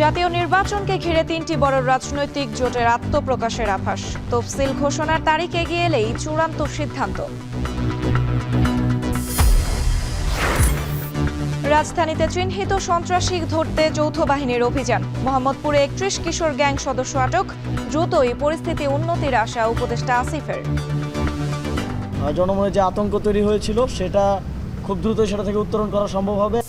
জাতীয় নির্বাচনকে ঘিরে ৩টি বড় রাজনৈতিক জোটের আত্মপ্রকাশের আভাস। তফসিল ঘোষণার তারিখ এগিয়ে এলেই চূড়ান্ত সিদ্ধান্ত। রাজধানীতে চিহ্নিত সন্ত্রাসী ধরতে যৌথ বাহিনীর অভিযান। মোহাম্মদপুরে ৩১ কিশোর গ্যাং সদস্য আটক। দ্রুতই পরিস্থিতি উন্নতির আশা উপদেষ্টা আসিফের। জনমনে যে আতঙ্ক তৈরি হয়েছিল সেটা খুব দ্রুত সেটা থেকে উত্তরণ করা সম্ভব হবে।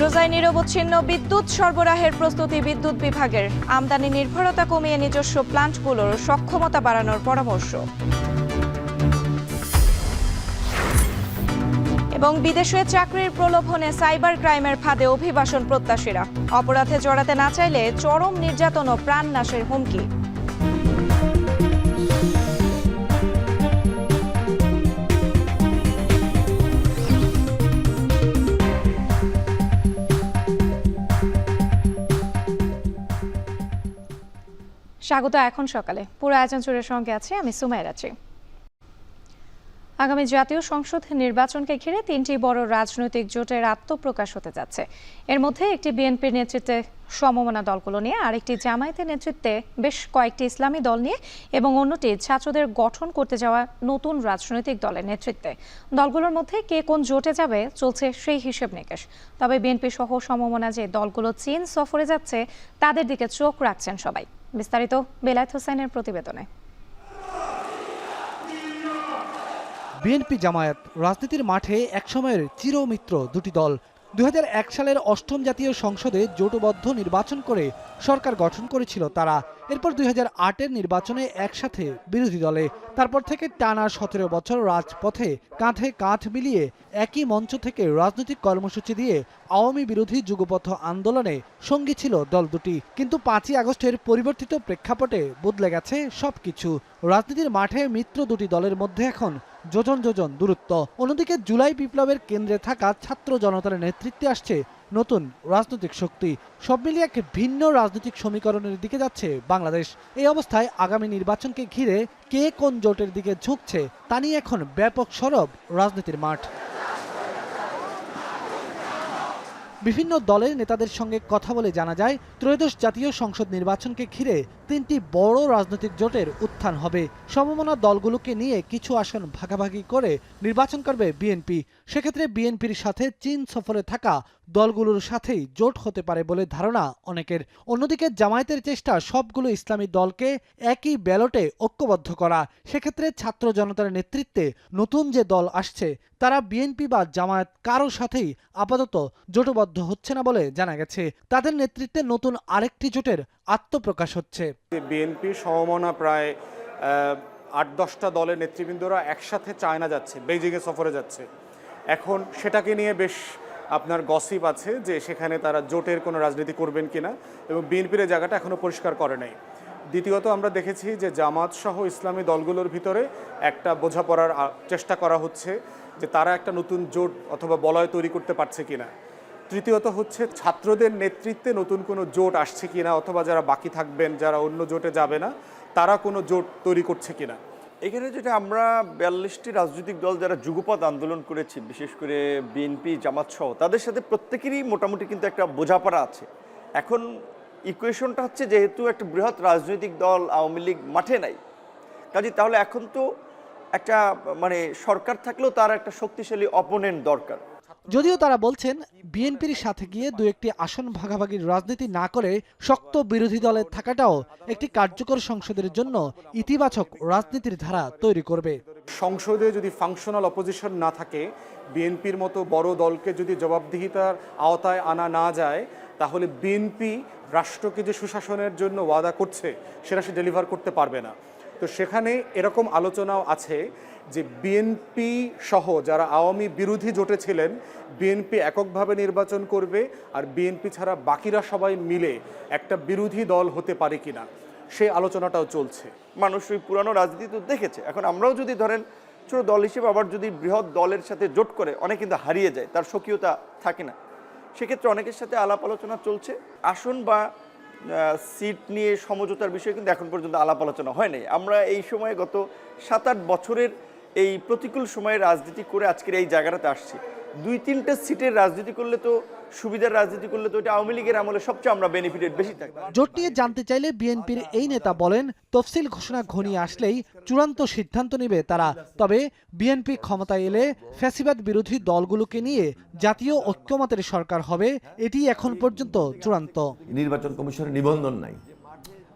রোজায় নিরবচ্ছিন্ন বিদ্যুৎ সরবরাহের প্রস্তুতি বিদ্যুৎ বিভাগের। আমদানি নির্ভরতা কমিয়ে নিজস্ব প্লান্টগুলোর সক্ষমতা বাড়ানোর পরামর্শ। এবং বিদেশে চাকরির প্রলোভনে সাইবার ক্রাইমের ফাঁদে অভিবাসন প্রত্যাশীরা। অপরাধে জড়াতে না চাইলে চরম নির্যাতন ও প্রাণনাশের হুমকি। স্বাগত এখন সকালে। পুরো আয়োজন জুড়ে সঙ্গে আছে আমি সুমাইরা আছি। আগামী জাতীয় সংসদ নির্বাচনকে ঘিরে ৩টি বড় রাজনৈতিক জোটের আত্মপ্রকাশ হতে যাচ্ছে। এর মধ্যে একটি বিএনপির নেতৃত্বে সমমনা দলগুলো নিয়ে, আরেকটি জামায়াতের নেতৃত্বে বেশ কয়েকটি ইসলামী দল নিয়ে এবং অন্যটি ছাত্রদের গঠন করতে যাওয়া নতুন রাজনৈতিক দলের নেতৃত্বে। দলগুলোর মধ্যে কে কোন জোটে যাবে চলছে সেই হিসেব নিকেশ। তবে বিএনপি সহ সমমনা যে দলগুলো চীন সফরে যাচ্ছে তাদের দিকে চোখ রাখছেন সবাই। বিস্তারিত বেলায়েত হোসেনের প্রতিবেদনে। বিএনপি জামায়াত রাজনীতির মাঠে একসময়ের চিরমিত্র দুটি দল। ২০০১ সালের অষ্টম জাতীয় সংসদে জোটবদ্ধ নির্বাচন করে সরকার গঠন করেছিল তারা। এরপর ২০০৮-এর নির্বাচনে একসাথে বিরোধী দলে। তারপর থেকে টানা ১৭ বছর রাজপথে কাঁধে কাঁধ মিলিয়ে একই মঞ্চ থেকে রাজনৈতিক কর্মসূচি দিয়ে আওয়ামী বিরোধী যুগপথ আন্দোলনে সঙ্গী ছিল দল দুটি। কিন্তু ৫ই আগস্টের পরিবর্তিত প্রেক্ষাপটে বদলে গেছে সবকিছু। রাজনীতির মাঠে মিত্র দুটি দলের মধ্যে এখন যোজন যোজন দূরত্ব। অন্যদিকে জুলাই বিপ্লবের কেন্দ্রে থাকা ছাত্র জনতার নেতৃত্বে আসছে নতুন রাজনৈতিক শক্তি। সব মিলিয়ে এক ভিন্ন রাজনৈতিক সমীকরণের দিকে যাচ্ছে বাংলাদেশ। এই অবস্থায় আগামী নির্বাচনকে ঘিরে কে কোন জোটের দিকে ঝুঁকছে তা নিয়ে এখন ব্যাপক সরব রাজনীতির মাঠ। বিভিন্ন দলের নেতাদের সঙ্গে কথা বলে জানা যায়, ত্রয়োদশ জাতীয় সংসদ নির্বাচনকে ঘিরে ৩টি বড় রাজনৈতিক জোটের উত্থান হবে। সমমনা দলগুলোকে নিয়ে কিছু আসন ভাগাভাগি করে নির্বাচন করবে বিএনপি। সেক্ষেত্রে বিএনপির সাথে চীন সফরে থাকা দলগুলোর সাথেই জোট হতে পারে বলে ধারণা অনেকের। অন্যদিকে জামায়াতের চেষ্টা সবগুলো ইসলামী দলকে একই ব্যালটে ঐক্যবদ্ধ করা। সেক্ষেত্রে ছাত্র জনতার নেতৃত্বে নতুন যে দল আসছে তারা বিএনপি বা জামায়াত কারো সাথেই আপাতত জোটবদ্ধ হচ্ছে না বলে জানা গেছে। তাদের নেতৃত্বে নতুন আরেকটি জোটের আত্মপ্রকাশ হচ্ছে। বিএনপি সমমনা প্রায় ৮-১০টা দলের নেতৃবৃন্দরা একসাথে চায়না যাচ্ছে, বেইজিংয়ে সফরে যাচ্ছে। এখন সেটাকে নিয়ে বেশ আপনার গসিপ আছে যে সেখানে তারা জোটের কোনো রাজনীতি করবেন কিনা, এবং বিএনপির এই জায়গাটা এখনও পরিষ্কার করে নাই। দ্বিতীয়ত আমরা দেখেছি যে জামাত সহ ইসলামী দলগুলোর ভিতরে একটা বোঝাপড়ার চেষ্টা করা হচ্ছে যে তারা একটা নতুন জোট অথবা বলয় তৈরি করতে পারছে কিনা। তৃতীয়ত হচ্ছে ছাত্রদের নেতৃত্বে নতুন কোনো জোট আসছে কিনা, অথবা যারা বাকি থাকবেন যারা অন্য জোটে যাবে না তারা কোনো জোট তৈরি করছে কিনা। এখানে যেটা আমরা ৪২টি রাজনৈতিক দল যারা যুগপৎ আন্দোলন করেছি, বিশেষ করে বিএনপি জামাত সহ, তাদের সাথে প্রত্যেকেরই মোটামুটি কিন্তু একটা বোঝাপড়া আছে। এখন ইকুয়েশনটা হচ্ছে যেহেতু একটা বৃহৎ রাজনৈতিক দল আওয়ামী লীগ মাঠে নাই, কাজে তাহলে এখন তো একটা সরকার থাকলেও তার একটা শক্তিশালী অপোনেন্ট দরকার। যদিও তারা বলছেন বিএনপির সাথে গিয়ে দু একটি আসন ভাগাভাগির রাজনীতি না করে শক্ত বিরোধী দলে থাকাটাও একটি কার্যকর সংসদের জন্য ইতিবাচক রাজনীতির ধারা তৈরি করবে। সংসদে যদি ফাংশনাল অপোজিশন না থাকে, বিএনপির মতো বড় দলকে যদি জবাবদিহিতার আওতায় আনা না যায়, তাহলে বিএনপি রাষ্ট্রকে যে সুশাসনের জন্য ওয়াদা করছে সেটা সে ডেলিভার করতে পারবে না। তো সেখানে এরকম আলোচনাও আছে যে বিএনপি সহ যারা আওয়ামী বিরোধী জোটে ছিলেন, বিএনপি এককভাবে নির্বাচন করবে আর বিএনপি ছাড়া বাকিরা সবাই মিলে একটা বিরোধী দল হতে পারে কিনা, সেই আলোচনাটাও চলছে। মানুষ ওই পুরানো রাজনীতি তো দেখেছে। এখন আমরাও যদি ধরেন ছোট দল হিসেবে আবার যদি বৃহৎ দলের সাথে জোট করে, অনেক কিন্তু হারিয়ে যায়, তার স্বকীয়তা থাকে না। সেক্ষেত্রে অনেকের সাথে আলাপ আলোচনা চলছে। আসন বা সিট নিয়ে সমঝোতার বিষয়ে কিন্তু এখন পর্যন্ত আলাপ আলোচনা হয় নাই। আমরা এই সময়ে গত ৭-৮ বছরের এই প্রতিকূল সময়ে রাজনীতি করে আজকের এই জায়গাটাতে আসছি। 2-3টে সিটের রাজনীতি করলে তো, সুবিধার রাজনীতি করলে তো এটা আওয়ামী লীগের আমলে সবচেয়ে আমরা বেনিফিটেড বেশি থাকবো। জোট নিয়ে জানতে চাইলে বিএনপির এই নেতা বলেন, তফসিল ঘোষণা ঘনিয়ে আসলেই চূড়ান্ত সিদ্ধান্ত নেবে তারা। তবে বিএনপি ক্ষমতায় এলে ফ্যাসিবাদ বিরোধী দলগুলোকে নিয়ে জাতীয় ঐক্যমতের সরকার হবে, এটি এখন পর্যন্ত চূড়ান্ত। নির্বাচন কমিশনের নিবন্ধন নাই,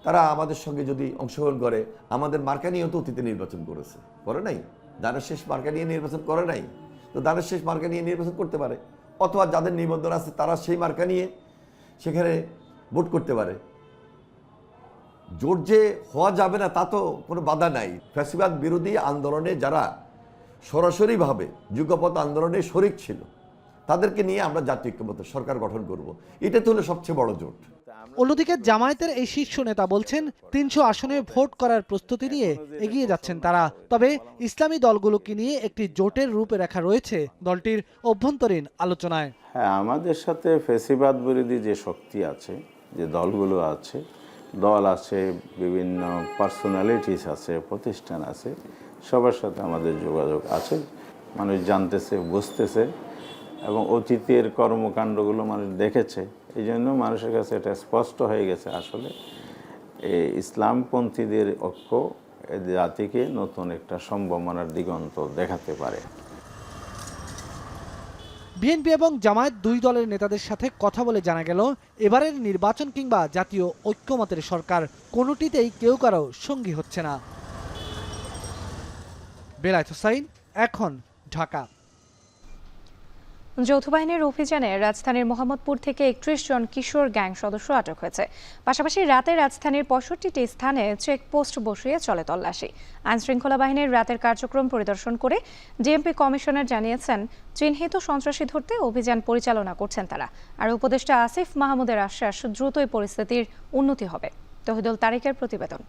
তারা আমাদের সঙ্গে যদি অংশগ্রহণ করে, আমাদের মার্কা নিয়েও তো অতীতে নির্বাচন করে নাই, দানের শেষ মার্কা নিয়ে নির্বাচন করে নাই, তো দানের শেষ মার্কা নিয়ে নির্বাচন করতে পারে, অথবা যাদের নিবন্ধন আছে তারা সেই মার্কা নিয়ে সেখানে ভোট করতে পারে। জোট যে হওয়া যাবে না তা তো কোনো বাধা নাই। ফ্যাসিবাদ বিরোধী আন্দোলনে যারা সরাসরিভাবে যুগপৎ আন্দোলনে শরিক ছিল, তাদেরকে নিয়ে আমরা জাতীয় ঐক্যমত্যের সরকার গঠন করব, এটা তো হলো সবচেয়ে বড় জোট। অন্যদিকে জামায়াতের এই শীর্ষ নেতা বলছেন, 300 আসনে ভোট করার প্রস্তুতি নিয়ে এগিয়ে যাচ্ছেন তারা। তবে ইসলামী দলগুলোকে নিয়ে একটি জোটের রূপরেখা রয়েছে দলটির অভ্যন্তরীণ আলোচনায়। হ্যাঁ, আমাদের সাথে ফ্যাসিবাদ বিরোধী যে শক্তি আছে, যে দলগুলো আছে, দল আছে, বিভিন্ন পার্সোনালিটিস আছে, প্রতিষ্ঠান আছে, সবার সাথে আমাদের যোগাযোগ আছে। মানুষ জানতেছে, বুঝতেছে এবং অতীতের কর্মকাণ্ডগুলো মানুষ দেখেছে। এই জন্য মানুষের কাছে এটা স্পষ্ট হয়ে গেছে, আসলে এই ইসলামপন্থীদের ঐক্য জাতিকে নতুন একটা সম্ভাবনার দিগন্ত দেখাতে পারে। বিএনপি এবং জামায়াত দুই দলের নেতাদের সাথে কথা বলে জানা গেল, এবারের নির্বাচন কিংবা জাতীয় ঐক্যমতের সরকার কোনোটিতেই কেউ কারো সঙ্গী হচ্ছে না। বেলায়েত হোসাইন, এখন, ঢাকা। যৌথ বাহিনীর অভিযানে রাজধানীর মোহাম্মদপুর থেকে 31 জন কিশোর গ্যাং সদস্য আটক হয়েছে। পাশাপাশি রাতে রাজধানীর 65টি স্থানে চেকপোস্ট বসিয়ে চলে তল্লাশি। আইনশৃঙ্খলা বাহিনীর রাতের কার্যক্রম পরিদর্শন করে ডিএমপি কমিশনার জানিয়েছেন, চিহ্নিত সন্ত্রাসী ধরতে অভিযান পরিচালনা করছেন তারা। আর উপদেষ্টা আসিফ মাহমুদের আশ্বাস, দ্রুতই পরিস্থিতির উন্নতি হবে। তহিদুল তারিকের প্রতিবেদন।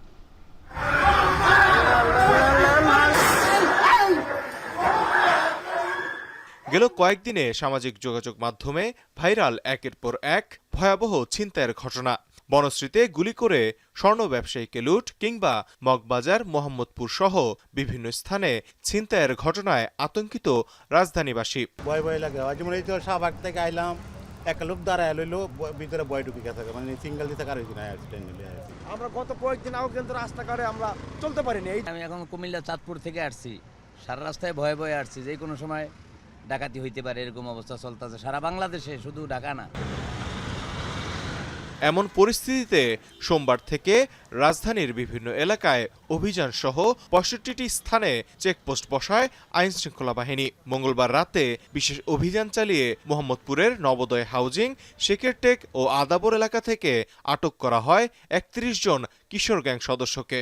গেল কয়েকদিনে সামাজিক যোগাযোগ মাধ্যমে ভাইরাল একের পর এক ভয়াবহ ছিনতাইয়ের ঘটনা। বনশ্রীতে গুলি করে স্বর্ণ ব্যবসায়ীকে লুট কিংবা মগবাজার, মোহাম্মদপুর সহ বিভিন্ন স্থানে ছিনতাইয়ের ঘটনায় আতঙ্কিত রাজধানীবাসী। ভয় ভয় লাগে, যেমন এই তো শাহবাগ থেকে আইলাম, একটা লোক দাঁড়ায় লইলো, ভিতরে বয় ঢুকে গেছে, মানে সিঙ্গেল দিতে কারো আমরা গত কয়েকদিন আগে কিন্তু রাস্তাঘাটে আমরা চলতে পারিনি। আমি এখন কুমিল্লা চাঁদপুর থেকে আসছি, সারা রাস্তায় ভয়ে ভয়ে আসছি, যে কোনো সময় ডাকাতি হইতে পারে, এরকম অবস্থা চলতেছে সারা বাংলাদেশে, শুধু ঢাকা না। এমন পরিস্থিতিতে সোমবার থেকে রাজধানীর বিভিন্ন এলাকায় অভিযান সহ 65টি স্থানে চেকপোস্ট বসায় আইনশৃঙ্খলা বাহিনী। মঙ্গলবার রাতে বিশেষ অভিযান চালিয়ে মোহাম্মদপুরের নবোদয় হাউজিং, শেখেরটেক ও আদাবর এলাকা থেকে আটক করা হয় 31 জন কিশোর গ্যাং সদস্যকে।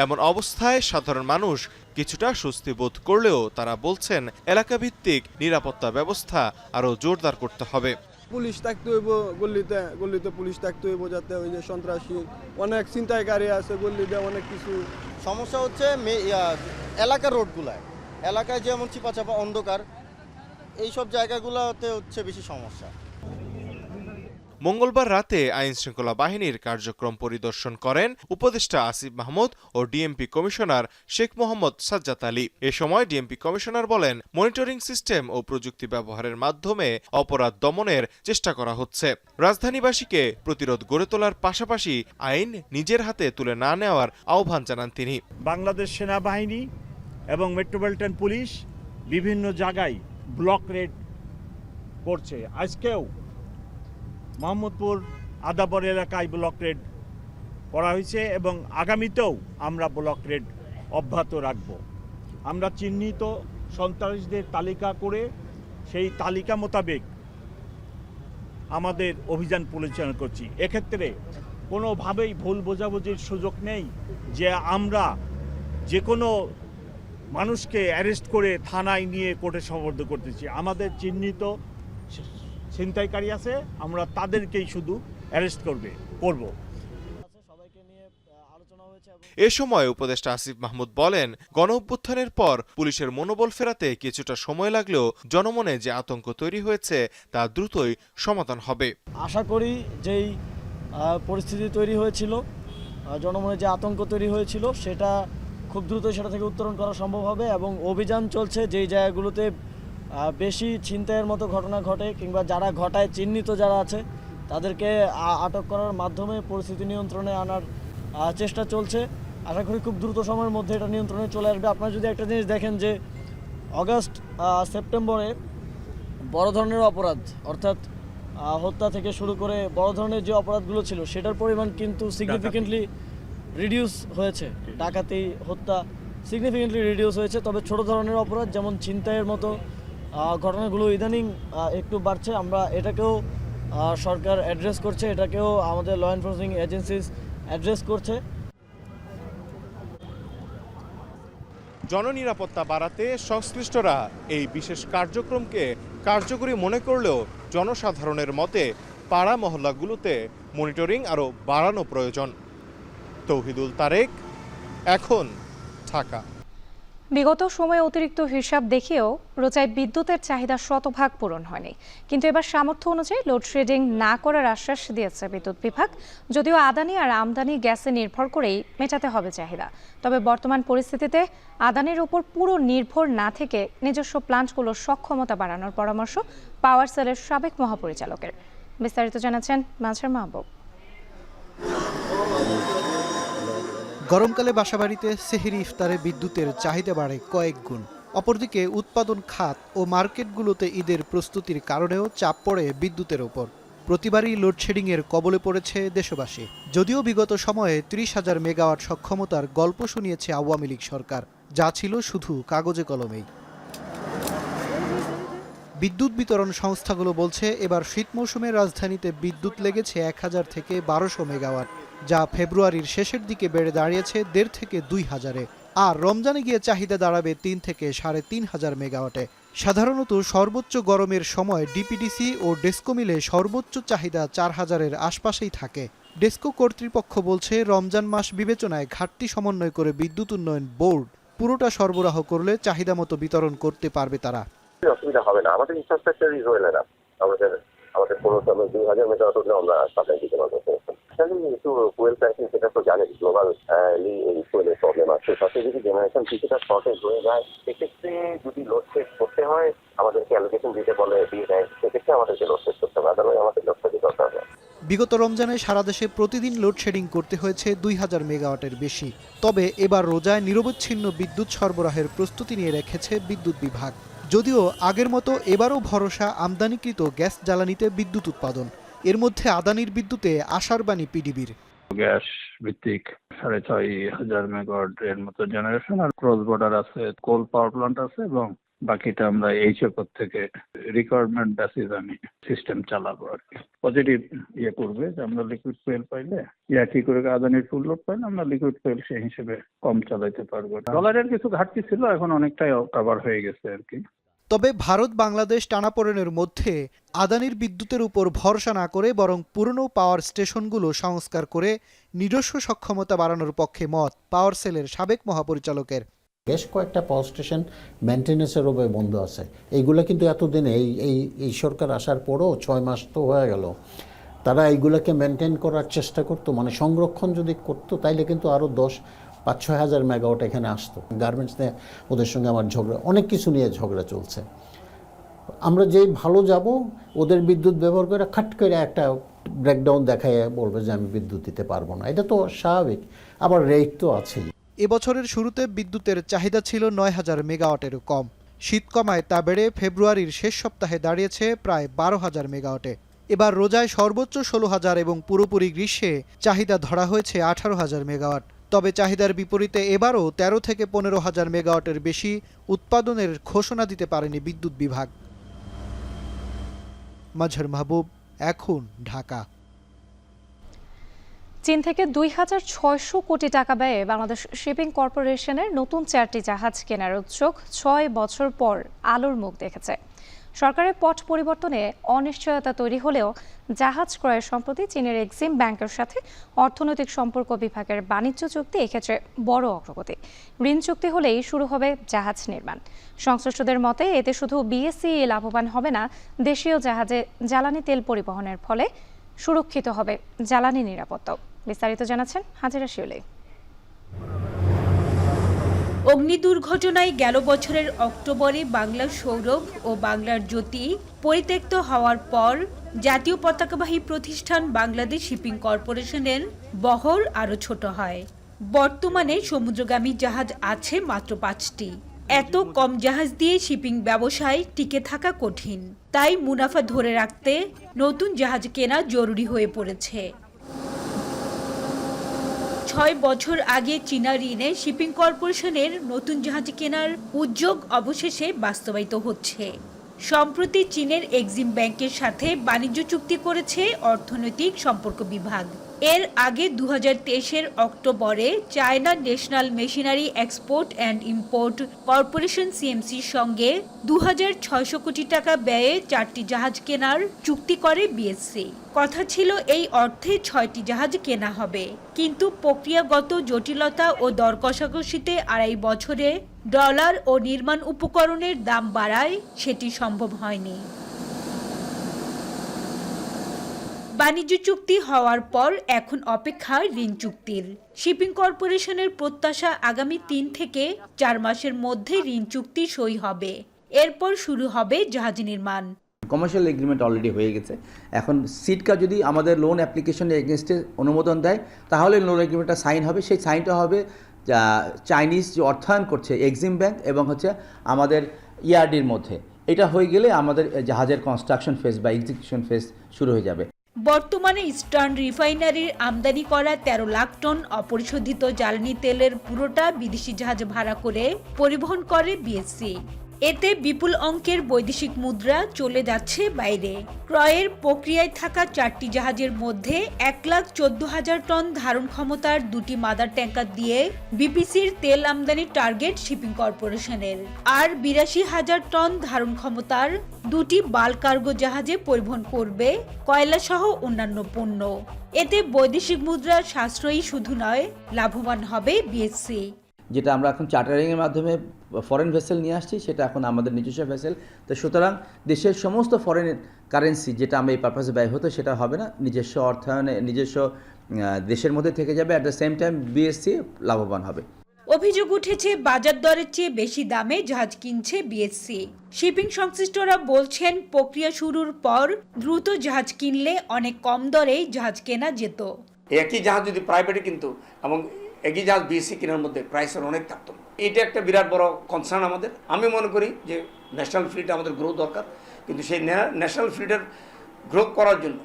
এমন অবস্থায় সাধারণ মানুষ কিছুটা স্বস্তি বোধ করলেও তারা বলছেন, এলাকাভিত্তিক নিরাপত্তা ব্যবস্থা আরও জোরদার করতে হবে। পুলিশ থাকতে হইব গল্লিতে, গল্লিতে পুলিশ থাকতে হইব, যাতে ওই যে সন্ত্রাসী অনেক ছিনতাইকারী আছে গল্লিতে, অনেক কিছু সমস্যা হচ্ছে। এলাকার রোডগুলায়, এলাকায় যেমন চিপাচাপা অন্ধকার, এইসব জায়গাগুলোতে হচ্ছে বেশি সমস্যা। মঙ্গলবার রাতে আইনশৃঙ্খলা বাহিনীর কার্যক্রম পরিদর্শন করেন উপদেষ্টা আসিফ মাহমুদ ও ডিএমপি কমিশনার শেখ মোহাম্মদ সাজ্জাদ আলী। এ সময় ডিএমপি কমিশনার বলেন, মনিটরিং সিস্টেম ও প্রযুক্তি ব্যবহারের মাধ্যমে অপরাধ দমনের চেষ্টা করা হচ্ছে। রাজধানীবাসীকে প্রতিরোধ গড়ে তোলার পাশাপাশি আইন নিজের হাতে তুলে না নেওয়ার আহ্বান জানান তিনি। বাংলাদেশ সেনাবাহিনী এবং মেট্রোপলিটন পুলিশ বিভিন্ন জায়গায় ব্লক রেড করছে। আজকেও মোহাম্মদপুর, আদাবর এলাকায় ব্লক রেড করা হয়েছে এবং আগামীতেও আমরা ব্লক রেড অব্যাহত রাখব। আমরা চিহ্নিত সন্ত্রাসীদের তালিকা করে সেই তালিকা মোতাবেক আমাদের অভিযান পরিচালনা করছি। এক্ষেত্রে কোনোভাবেই ভুল বোঝাবুঝির সুযোগ নেই যে আমরা যে কোনো মানুষকে অ্যারেস্ট করে থানায় নিয়ে কোর্টে সোপর্দ করতেছি। আমাদের চিহ্নিত ছিনতাইকারী আছে, আমরা তাদেরকেই শুধু অ্যারেস্ট করব। এ সময় উপদেষ্টা আসিফ মাহমুদ বলেন, গণঅভ্যুত্থানের পর পুলিশের মনোবল ফেরাতে কিছুটা সময় লাগলেও জনমনে যে আতঙ্ক তৈরি হয়েছে তা দ্রুতই সমাধান হবে। আশা করি যেই পরিস্থিতি তৈরি হয়েছিল, জনমনে যে আতঙ্ক তৈরি হয়েছিল, সেটা খুব খুব দ্রুত সেটা থেকে উত্তরণ করা সম্ভব হবে এবং অভিযান চলছে যেই জায়গাগুলোতে বেশি ছিনতাইয়ের মতো ঘটনা ঘটে কিংবা যারা ঘটায় চিহ্নিত যারা আছে তাদেরকে আটক করার মাধ্যমে পরিস্থিতি নিয়ন্ত্রণে আনার চেষ্টা চলছে। আশা করি খুব দ্রুত সময়ের মধ্যে এটা নিয়ন্ত্রণে চলে আসবে। আপনারা যদি একটা জিনিস দেখেন যে অগাস্ট সেপ্টেম্বরে বড় ধরনের অপরাধ অর্থাৎ হত্যা থেকে শুরু করে বড় ধরনের যে অপরাধগুলো ছিল সেটার পরিমাণ কিন্তু সিগনিফিকেন্টলি রিডিউস হয়েছে। ডাকাতি, হত্যা সিগনিফিকেন্টলি রিডিউস হয়েছে। তবে ছোট ধরনের অপরাধ যেমন ছিনতাইয়ের মতো ঘটনাগুলো ইদানিং একটু বাড়ছে। আমরা এটাকেও সরকার অ্যাড্রেস করছে, এটাকেও আমাদের ল এনফোর্সিং এজেন্সিস অ্যাড্রেস করছে। জননিরাপত্তা বাড়াতে সংশ্লিষ্টরা এই বিশেষ কার্যক্রমকে কার্যকরী মনে করলেও জনসাধারণের মতে পাড়া মহল্লাগুলোতে মনিটরিং আরও বাড়ানো প্রয়োজন। তৌহিদুল তারেক, এখন, ঢাকা। বিগত সময়ে অতিরিক্ত হিসাব দেখিয়েও রোজায় বিদ্যুতের চাহিদা শতভাগ পূরণ হয়নি, কিন্তু এবার সামর্থ্য অনুযায়ী লোডশেডিং না করার আশ্বাস দিয়েছে বিদ্যুৎ বিভাগ। যদিও আদানি আর আমদানি গ্যাসে নির্ভর করেই মেটাতে হবে চাহিদা, তবে বর্তমান পরিস্থিতিতে আদানির উপর পুরো নির্ভর না থেকে নিজস্ব প্লান্টগুলোর সক্ষমতা বাড়ানোর পরামর্শ পাওয়ার সেলের সাবেক মহাপরিচালকের। বিস্তারিত জানাচ্ছেন মাজহার মাহবুব। গরমকালে বাসাবাড়িতে সেহরি ইফতারে বিদ্যুতের চাহিদা বাড়ে কয়েক গুণ। অপরদিকে উৎপাদন খাত ও মার্কেটগুলোতে ঈদের প্রস্তুতির কারণেও চাপ পড়ে বিদ্যুতের ওপর। প্রতিবারই লোডশেডিংয়ের কবলে পড়েছে দেশবাসী। যদিও বিগত সময়ে ৩০,০০০ মেগাওয়াট সক্ষমতার গল্প শুনিয়েছে আওয়ামী লীগ সরকার, যা ছিল শুধু কাগজে কলমেই। বিদ্যুৎ বিতরণ সংস্থাগুলো বলছে এবার শীত মৌসুমে রাজধানীতে বিদ্যুৎ লেগেছে ১,০০০ থেকে ১,২০০ মেগাওয়াট, যা ফেব্রুয়ারির শেষের দিকে বেড়ে দাঁড়িয়েছে ১,৫০০ থেকে ২,০০০-এ। আর রমজানে গিয়ে চাহিদা দাঁড়াবে ৩ থেকে ৩,৫০০ মেগাওয়াটে। সাধারণত সর্বোচ্চ গরমের সময় ডিপিডিসি ও ডেসকো মিলে সর্বোচ্চ চাহিদা ৪,০০০-এর আশপাশেই থাকে। ডেসকো কর্তৃপক্ষ বলছে রমজান মাস বিবেচনায় ঘাটতি সমন্বয় করে বিদ্যুৎ উন্নয়ন বোর্ড পুরোটা সরবরাহ করলে চাহিদা মতো বিতরণ করতে পারবে তারা। অসুবিধা হবে না, আমাদের ইনফ্রাস্ট্রাকচার ইজ ওয়েল এনাফ। আমাদের কোনো ২,০০০ মেগাওয়াট হলে আমরা সাপ্লাই দিতে পারবো। একটু ফুয়েল প্রাইসিং সেটা তো জানেন, গ্লোবাল এই ফুয়েলের প্রবলেম আছে। সাথে যদি জেনারেশন কিছুটা শর্টেজ হয়ে যায়, সেক্ষেত্রে যদি লোডশেড করতে হয় আমাদেরকে অ্যালোকেশন দিতে বলে দিয়ে দেয়, সেক্ষেত্রে আমাদেরকে লোডশেড করতে হবে, আদারওয়াইজ আমাদের লোডশেডই দরকার হয়। বিগত রমজানে সারা দেশে প্রতিদিন লোডশেডিং করতে হয়েছে ২,০০০ মেগাওয়াটের বেশি। তবে এবার রোজায় নিরবচ্ছিন্ন বিদ্যুৎ সরবরাহের প্রস্তুতি নিয়ে রেখেছে বিদ্যুৎ বিভাগ। যদিও আগের মতো এবারও ভরসা আমদানিকৃত গ্যাস জ্বালানিতে বিদ্যুৎ উৎপাদন। এর মধ্যে আদানির বিদ্যুতে আশার বাণী পিডিবির। গ্যাস ভিত্তিক ৬,৫০০ মেগাওয়াট এর মতো জেনারেশন আর ক্রস বর্ডার আছে, কোল পাওয়ার প্ল্যান্ট আছে এবং বাকিটা আমরা এইচএফ থেকে রিকোয়ারমেন্ট বেসিস আমি সিস্টেম চালাবো আর কি। পজিটিভ করবে যে আমরা লিকুইড ফুয়েল পাইলে কি করে আদানির ফুল লোড পাইলে আমরা লিকুইড ফুয়েল সেই হিসেবে কম চালাইতে পারবো। ডলারের কিছু ঘাটতি ছিল, এখন অনেকটাই কভার হয়ে গেছে আর কি। তবে ভারত বাংলাদেশ টানাপোড়েনের মধ্যে আদানির বিদ্যুতের উপর ভরসা না করে বরং পুরনো পাওয়ার স্টেশনগুলো সংস্কার করে নিজস্ব সক্ষমতা বাড়ানোর পক্ষে মত পাওয়ার সেলের সাবেক মহাপরিচালকের। বেশ কয়েকটা পাওয়ার স্টেশন মেনটেন্যান্সের উপরে বন্ধ আছে। এইগুলো কিন্তু এতদিনে এই সরকার আসার পরও ৬ মাস তো হয়ে গেল, তারা এইগুলোকে মেনটেন করার চেষ্টা করতো, মানে সংরক্ষণ যদি করতো তাইলে কিন্তু আরও ৫-৬ হাজার মেগাওয়াট এখানে আসতো। গার্মেন্টস নিয়ে ওদের সঙ্গে আমার ঝগড়া, অনেক কিছু নিয়ে ঝগড়া চলছে। আমরা যেই ভালো যাব ওদের বিদ্যুৎ ব্যবহার করে খাট করে একটা ব্রেকডাউন দেখায় বলবে যে আমি বিদ্যুৎ দিতে পারবো না, এটা তো স্বাভাবিক। আবার রেট তো আছেই। এবছরের শুরুতে বিদ্যুতের চাহিদা ছিল ৯,০০০ মেগাওয়াটেরও কম। শীত কমায় তা বেড়ে ফেব্রুয়ারির শেষ সপ্তাহে দাঁড়িয়েছে প্রায় ১২,০০০ মেগাওয়াটে। এবার রোজায় সর্বোচ্চ ১৬,০০০ এবং পুরোপুরি গ্রীষ্মে চাহিদা ধরা হয়েছে ১৮,০০০ মেগাওয়াট। তবে চাহিদার বিপরীতে এবারও ১৩ থেকে ১৫,০০০ মেগাওয়াটের বেশি উৎপাদনের ঘোষণা দিতে পারেনি বিদ্যুৎ বিভাগ। মাজহার মাহবুব, এখন, ঢাকা। চীন থেকে ২,৬০০ কোটি টাকা ব্যয়ে বাংলাদেশ শিপিং কর্পোরেশনের নতুন 4টি জাহাজ কেনার উদ্যোগ ৬ বছর পর আলোর মুখ দেখেছে। সরকারের পট পরিবর্তনে অনিশ্চয়তা তৈরি হলেও জাহাজ ক্রয়ের সম্প্রতি চীনের এক্সিম ব্যাংকের সাথে অর্থনৈতিক সম্পর্ক বিভাগের বাণিজ্য চুক্তি এক্ষেত্রে বড় অগ্রগতি। ঋণ চুক্তি হলেই শুরু হবে জাহাজ নির্মাণ। সংশ্লিষ্টদের মতে এতে শুধু বিএসসিএ লাভবান হবে না, দেশীয় জাহাজে জ্বালানি তেল পরিবহনের ফলে সুরক্ষিত হবে জ্বালানি নিরাপত্তাও। বিস্তারিত জানাচ্ছেন হাজিরা শিউলি। অগ্নি দুর্ঘটনায় গেল বছরের অক্টোবরে বাংলার সৌরভ ও বাংলার জ্যোতি পরিত্যক্ত হওয়ার পর জাতীয় পতাকাবাহী প্রতিষ্ঠান বাংলাদেশ শিপিং কর্পোরেশনের বহর আরও ছোট হয়। বর্তমানে সমুদ্রগামী জাহাজ আছে মাত্র 5টি। এত কম জাহাজ দিয়ে শিপিং ব্যবসায় টিকে থাকা কঠিন, তাই মুনাফা ধরে রাখতে নতুন জাহাজ কেনা জরুরি হয়ে পড়েছে। 6 বছর আগে চীনা ঋণে শিপিং কর্পোরেশনের নতুন জাহাজ কেনার উদ্যোগ অবশেষে বাস্তবায়িত হচ্ছে। সম্প্রতি চীনের এক্সিম ব্যাংকের সাথে বাণিজ্য চুক্তি করেছে অর্থনৈতিক সম্পর্ক বিভাগ। এর আগে 2023-এর অক্টোবরে China national machinery export and import corporation সিএমসির সঙ্গে 2600 কোটি টাকা ব্যয়ে 4টি জাহাজ কেনার চুক্তি করে বিএসসি। কথা ছিল এই অর্থে 6টি জাহাজ কেনা হবে, কিন্তু প্রক্রিয়াগত জটিলতা ও দর কষাকষিতে 2.5 বছরে ডলার ও নির্মাণ উপকরণের দাম বাড়ায় সেটি সম্ভব হয়নি। বাণিজ্য চুক্তি হওয়ার পর এখন অপেক্ষা ঋণ চুক্তির। শিপিং কর্পোরেশনের প্রত্যাশা আগামী 3 থেকে 4 মাসের মধ্যে ঋণ চুক্তি সই হবে। এরপর শুরু হবে জাহাজ নির্মাণ। কমার্শিয়াল এগ্রিমেন্ট অলরেডি হয়ে গেছে। এখন সিডকা যদি আমাদের লোন অ্যাপ্লিকেশনের এগেনস্টে অনুমোদন দেয় তাহলে লোন এগ্রিমেন্টটা সাইন হবে। সেই সাইনটা হবে চাইনিজ যে অর্থায়ন করছে এক্সিম ব্যাংক এবং হচ্ছে আমাদের ইআরডির মধ্যে। এটা হয়ে গেলে আমাদের জাহাজের কনস্ট্রাকশন ফেজ বা এক্সিকিউশন ফেজ শুরু হয়ে যাবে। বর্তমানে ইস্টার্ন রিফাইনারির আমদানি করা 13 লাখ টন অপরিশোধিত জ্বালানি তেলের পুরোটা বিদেশি জাহাজ ভাড়া করে পরিবহন করে বিএসসি। এতে বিপুল অঙ্কের বৈদেশিক মুদ্রা চলে যাচ্ছে বাইরে। ক্রয়ের প্রক্রিয়ায় থাকা 4টি জাহাজের মধ্যে 1,14,000 টন ধারণ ক্ষমতার 2টি মাদার ট্যাঙ্কার দিয়ে বিপিসির তেল আমদানির টার্গেট শিপিং কর্পোরেশনের, আর 82,000 টন ধারণ ক্ষমতার 2টি বাল্ক কার্গো জাহাজে পরিবহন করবে কয়লা সহ অন্যান্য পণ্য। এতে বৈদেশিক মুদ্রার সাশ্রয়ী শুধু নয়, লাভবান হবে বিএসসি। যেটা আমরা এখন চার্টারিংয়ের মাধ্যমে ফরেন ভেসেল নিয়ে আসছি সেটা এখন আমাদের নিজস্ব ভেসেল। তো সুতরাং দেশের সমস্ত ফরেন কারেন্সি যেটা আমরা এই পারপাসে ব্যয় হতো সেটা হবে না, নিজস্ব অর্থায়নে নিজস্ব দেশের মধ্যে থেকে যাবে। At the same time BSc লাভবান হবে। অভিযোগ উঠেছে বাজার দরের চেয়ে বেশি দামে জাহাজ কিনছে বিএসসি। শিপিং সংশ্লিষ্টরা বলছেন প্রক্রিয়া শুরুর পর দ্রুত জাহাজ কিনলে অনেক কম দরেই জাহাজ কেনা যেত। একই জাহাজ যদি প্রাইভেটে কিনতো এবং একই জাহাজ বিএসসি কেনার মধ্যে প্রাইসের অনেক তারতম্য। এটা একটা বিরাট বড় কনসার্ন আমাদের। আমি মনে করি যে ন্যাশনাল ফ্লিট আমাদের গ্রোথ দরকার, কিন্তু সেই ন্যাশনাল ফ্লিটের গ্রোথ করার জন্য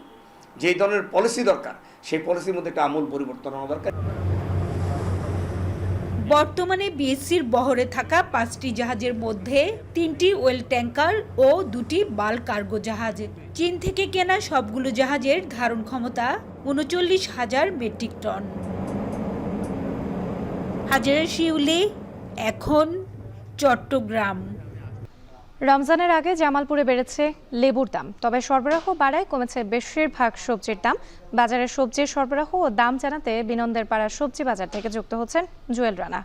যে ধরনের পলিসি দরকার সেই পলিসির মধ্যে একটা আমূল পরিবর্তন আনা দরকার। বর্তমানে বিএসসির বহরে থাকা 5টি জাহাজের মধ্যে 3টি ওয়েল ট্যাঙ্কার ও 2টি বাল্ক কার্গো জাহাজ। চীন থেকে কেনা সবগুলো জাহাজের ধারণ ক্ষমতা 39,000 মেট্রিক টন। হাজারা শিউলি, এখন চট্টগ্রাম। রমজানের আগে জামালপুরে বেড়েছে লেবুর দাম, তবে সরবরাহ বাড়ায় কমেছে বেশিরভাগ সবজির দাম। বাজারের সবজির সরবরাহ ও দাম জানাতে বিনন্দের পাড়ার সবজি বাজার থেকে যুক্ত হচ্ছেন জুয়েল রানা।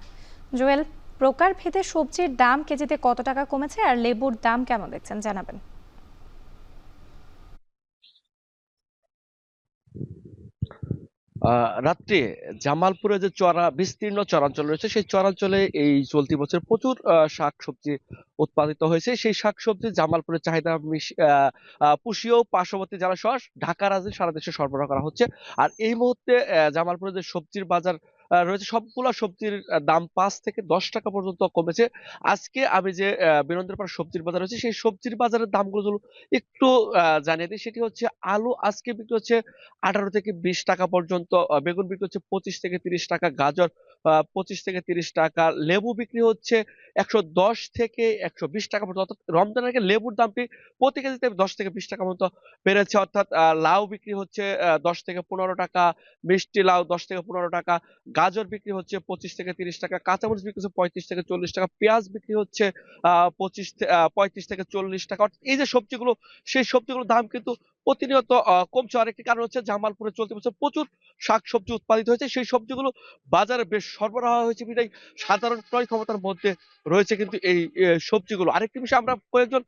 জুয়েল, প্রকারভেদে সবজির দাম কেজিতে কত টাকা কমেছে আর লেবুর দাম কেমন দেখছেন জানাবেন। রাত্রে জামালপুরে যে বিস্তীর্ণ চরাঞ্চল রয়েছে সেই চরাঞ্চলে এই চলতি বছর প্রচুর শাকসবজি উৎপাদিত হয়েছে। সেই শাকসবজি জামালপুরের চাহিদা পুষিয়েও পার্শ্ববর্তী জেলা সহ ঢাকা রাজধানী সারা দেশে সরবরাহ করা হচ্ছে। আর এই মুহূর্তে জামালপুরে যে সবজির বাজার রয়েছে সবগুলা সবজির দাম 5 থেকে 10 টাকা পর্যন্ত কমেছে। আজকে আমি যে বিনন্দের পাড়া সবজির বাজার রয়েছে সেই সবজির বাজারের দামগুলো একটু জানিয়ে দিই। সেটি হচ্ছে আলু আজকে বিক্রি হচ্ছে 18 থেকে 20 টাকা পর্যন্ত, বেগুন বিক্রি হচ্ছে 25 থেকে 30 টাকা, গাজর 25 থেকে 30 টাকা, লেবু বিক্রি হচ্ছে 110 থেকে 120 টাকা পর্যন্ত। অর্থাৎ রমজানের আগে লেবুর দামটি প্রতি কেজিতে 10 থেকে 20 টাকা পর্যন্ত বেড়েছে। অর্থাৎ লাউ বিক্রি হচ্ছে 10 থেকে 15 টাকা, মিষ্টি লাউ 10 থেকে 15 টাকা, গাজর বিক্রি হচ্ছে 25 থেকে 30 টাকা, কাঁচামরিচ বিক্রি হচ্ছে 35 থেকে 40 টাকা, পেঁয়াজ বিক্রি হচ্ছে 35 থেকে 40 টাকা। এই যে সবজিগুলো সেই সবজিগুলোর দাম কিন্তু প্রতিনিয়ত কমছে। আরেকটি কারণ হচ্ছে জামালপুরে চলতি বছর প্রচুর শাকসবজি উৎপাদিত হয়েছে, সেই সবজিগুলো বাজারে বেশ সরবরাহ হয়েছে বিধায় সাধারণ ক্রয় ক্ষমতার মধ্যে রয়েছে কিন্তু এই সবজিগুলো। আরেকটি বিষয়, আমরা কয়েকজন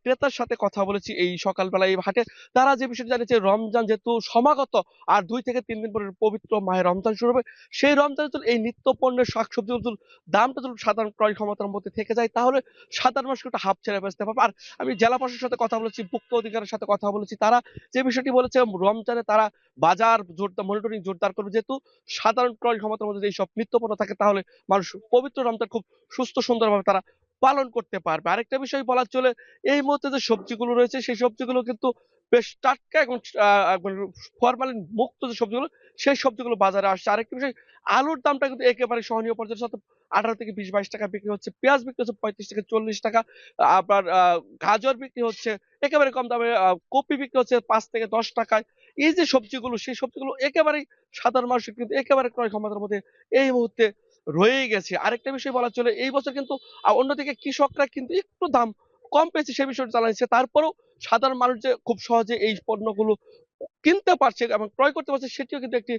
ক্রেতার সাথে কথা বলেছি এই সকালবেলা এই হাটে। তারা যে বিষয়টি জানিয়েছে, রমজান যেহেতু সমাগত আর 2 থেকে 3 দিন পরে পবিত্র মাহে রমজান শুরু হবে, সেই রমজানে যদি এই নিত্য পণ্যের শাকসবজিগুলোর দামটা যদি সাধারণ ক্রয় ক্ষমতার মধ্যে থেকে যায়, তাহলে সাধারণ মানুষ একটা হাফ ছেড়ে বাঁচতে পারবে। আর আমি জেলা প্রশাসনের সাথে কথা বলেছি, ভুক্ত অধিকারের সাথে কথা বলেছি, তারা যে বিষয়টি বলেছে রমজানে তারা বাজার জোরদার মনিটরিং জোরদার করবে, যেহেতু সাধারণ ক্রয় ক্ষমতার মধ্যে এইসব নিত্য পণ্য থাকে, তাহলে মানুষ পবিত্র রমজান খুব সুস্থ সুন্দরভাবে তারা পালন করতে পারবে। আরেকটা বিষয় বলা চলে, এই মুহূর্তে যে সবজিগুলো রয়েছে সেই সবজিগুলো কিন্তু বেশ টাটকা এবং ফরমালিন মুক্ত যে সবজিগুলো, সেই সবজিগুলো বাজারে আসছে। আরেকটা বিষয়, আলুর দামটা কিন্তু একেবারে সহনীয় পর্যায়ে, 18 থেকে 20-22 টাকা বিক্রি হচ্ছে, পেঁয়াজ বিক্রি হচ্ছে 35 থেকে 40 টাকা, আপনার গাজর বিক্রি হচ্ছে একেবারে কম দামে, কপি বিক্রি হচ্ছে 5 থেকে 10 টাকায়। এই যে সবজিগুলো, সেই সবজিগুলো একেবারেই সাধারণ মানুষের কিন্তু একেবারে ক্রয় ক্ষমতার মধ্যে এই মুহূর্তে রয়েই গেছে। আরেকটা বিষয় বলা চলে, এই বছর কিন্তু অন্যদিকে কৃষকরা কিন্তু একটু দাম কম পেয়েছে, সে বিষয়টা জানাইছে। তারপরেও সাধারণ মানুষ যে খুব সহজে এই পণ্যগুলো কিনতে পারছে এবং ক্রয় করতে পারছে, সেটিও কিন্তু একটি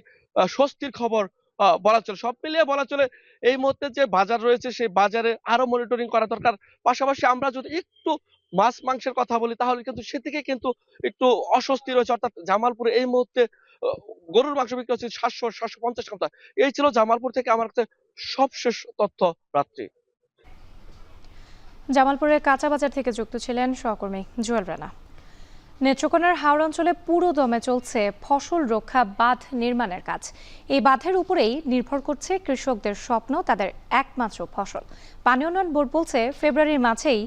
স্বস্তির খবর বলা চলে। সব মিলিয়ে বলা চলে, এই মুহূর্তে যে বাজার রয়েছে সেই বাজারে আরো মনিটরিং করা দরকার। পাশাপাশি আমরা যদি একটু মাছ মাংসের কথা বলি, তাহলে কিন্তু সেদিকে কিন্তু একটু অস্বস্তি রয়েছে। অর্থাৎ জামালপুরে এই মুহূর্তে গরুর মাংস বিক্রি হচ্ছে 700-750 টাকা। এই ছিল জামালপুর থেকে আমার কাছে সবশেষ তথ্য। রাত্রি জামালপুরের কাঁচা বাজার থেকে যুক্ত ছিলেন সহকর্মী জুয়েল রানা। নেত্রকোনার হাওড় অঞ্চলে পুরো দমে চলছে ফসল রক্ষা বাঁধ নির্মাণের কাজ। এই বাঁধের উপরেই নির্ভর করছে কৃষকদের স্বপ্ন, তাদের একমাত্র ফসল। পানি উন্নয়ন বোর্ড বলছে ফেব্রুয়ারির মাঝেই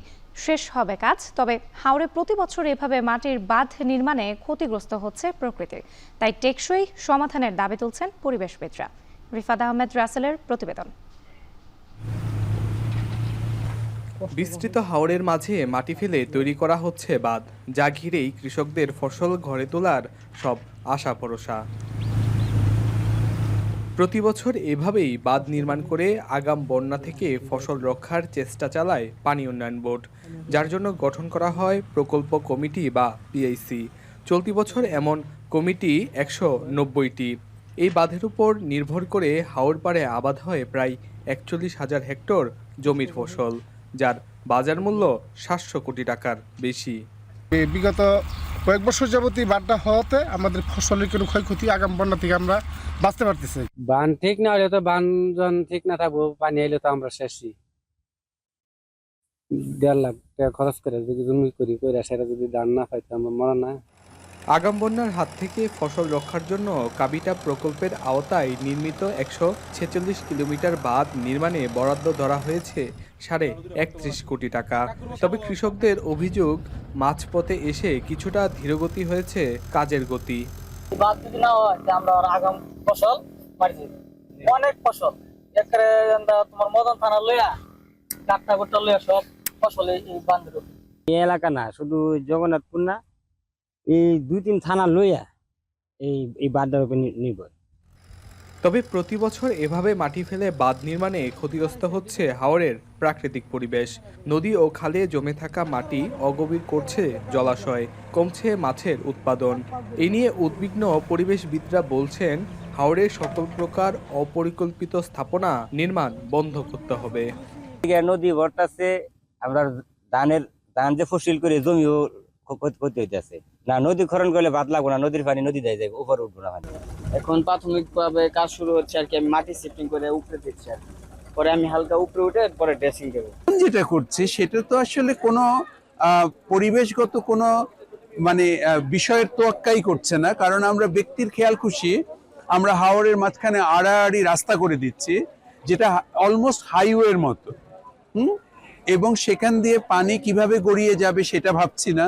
শেষ হবে কাজ। তবে হাওড়ে প্রতি বছর এভাবে মাটির বাঁধ নির্মাণে ক্ষতিগ্রস্ত হচ্ছে প্রকৃতি, তাই টেকসই সমাধানের দাবি তুলছেন পরিবেশবিদরা। রিফাত আহমেদ রাসেলের প্রতিবেদন। বিস্তৃত হাওরের মাঝে মাটি ফেলে তৈরি করা হচ্ছে বাঁধ, যা ঘিরেই কৃষকদের ফসল ঘরে তোলার সব আশা ভরসা। প্রতি বছর এভাবেই বাঁধ নির্মাণ করে আগাম বন্যা থেকে ফসল রক্ষার চেষ্টা চালায় পানি উন্নয়ন বোর্ড, যার জন্য গঠন করা হয় প্রকল্প কমিটি বা পিআইসি। চলতি বছর এমন কমিটি 190টি। এই বাঁধের উপর নির্ভর করে হাওর পাড়ে আবাদ হয় প্রায় 41,000 হেক্টর জমির ফসল, যার বাজার মূল্য 700 কোটি টাকার বেশি। বিগত কয়েক বছর যাবতীয় বাঁধটা হওয়াতে আমাদের ফসলের কোনো ক্ষয়ক্ষতি আগাম বন্যা থেকে আমরা বাঁচতে পারতেছি। বান ঠিক না হলে তো বানজন ঠিক না থাকবো, পানি এলে তো আমরা শেষই। 1.5 লাখ টাকা খরচ করে যদি জমি করি সেটা যদি দান না পাই তো আমরা মরা না। আগাম বন্যার হাত থেকে ফসল রক্ষার জন্য কাবিটা প্রকল্পের আওতায় নির্মিত 146 কিলোমিটার বাঁধ নির্মাণে বরাদ্দ ধরা হয়েছে 31.5 কোটি টাকা। তবে কৃষকদের অভিযোগ, মাঝপথে এসে কিছুটা ধীরগতি হয়েছে কাজের গতি। বাদ যদি না হয় আমরা আগাম ফসল মারছি, অনেক ফসল একবারে তোমার মদন থানা লইয়া ডাক্তার গোটা লইয়া সব ফসল এই বাঁধের উপর। এই এলাকা না, শুধু জগন্নাথপুর না, এই 2-3 থানা লইয়া এই বাঁধের উপর নির্ভর। তবে প্রতি বছর এভাবে মাটি ফেলে বাঁধ নির্মাণে ক্ষতিগ্রস্ত হচ্ছে হাওরের প্রাকৃতিক পরিবেশ। নদী ও খালে জমে থাকা মাটি অগভীর করছে জলাশয়, কমছে মাছের উৎপাদন। এ নিয়ে উদ্বিগ্ন পরিবেশবিদরা বলছেন, হাওরে সকল প্রকার অপরিকল্পিত স্থাপনা নির্মাণ বন্ধ করতে হবে। নদী ভরতাছে, আমরা ধান যে ফসল করে জমিও ক্ষতি হইতেছে না। নদী খনন করলে বাদ লাগবো না, নদীর পানি নদী দেয় যাবে, উপরে উঠবো না। এখন প্রাথমিকভাবে কাজ শুরু হচ্ছে আর কি। আমি মাটি শিফটিং করে উপরে দিচ্ছি, আর পরে আমি হালকা উপরে উঠে পরে ড্রেসিং দেবো। যেটা করছে সেটা তো আসলে কোনো পরিবেশগত কোনো বিষয়ের তোয়াক্কাই করছে না, কারণ আমরা ব্যক্তির খেয়াল খুশি আমরা হাওরের মাঝখানে আড়াআড়ি রাস্তা করে দিচ্ছি, যেটা অলমোস্ট হাইওয়ের মতো। এবং সেখান দিয়ে পানি কিভাবে গড়িয়ে যাবে সেটা ভাবছি না।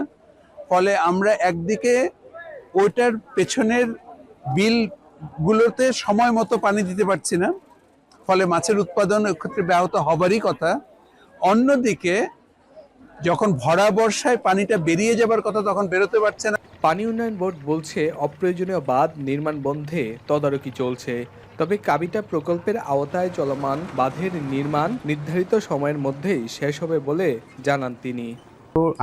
ফলে আমরা একদিকে ওইটার পেছনের বিলগুলোতে সময় মতো পানি দিতে পারছি না, ফলে মাছের উৎপাদন ক্ষেত্রে ব্যাহত হবারই কথা। অন্যদিকে যখন ভরা বর্ষায় পানিটা বেরিয়ে যাবার কথা, তখন বেরোতে পারছে না। পানি উন্নয়ন বোর্ড বলছে অপ্রয়োজনীয় বাঁধ নির্মাণ বন্ধে তদারকি চলছে। তবে কাবিটা প্রকল্পের আওতায় চলমান বাঁধের নির্মাণ নির্ধারিত সময়ের মধ্যেই শেষ হবে বলে জানান তিনি।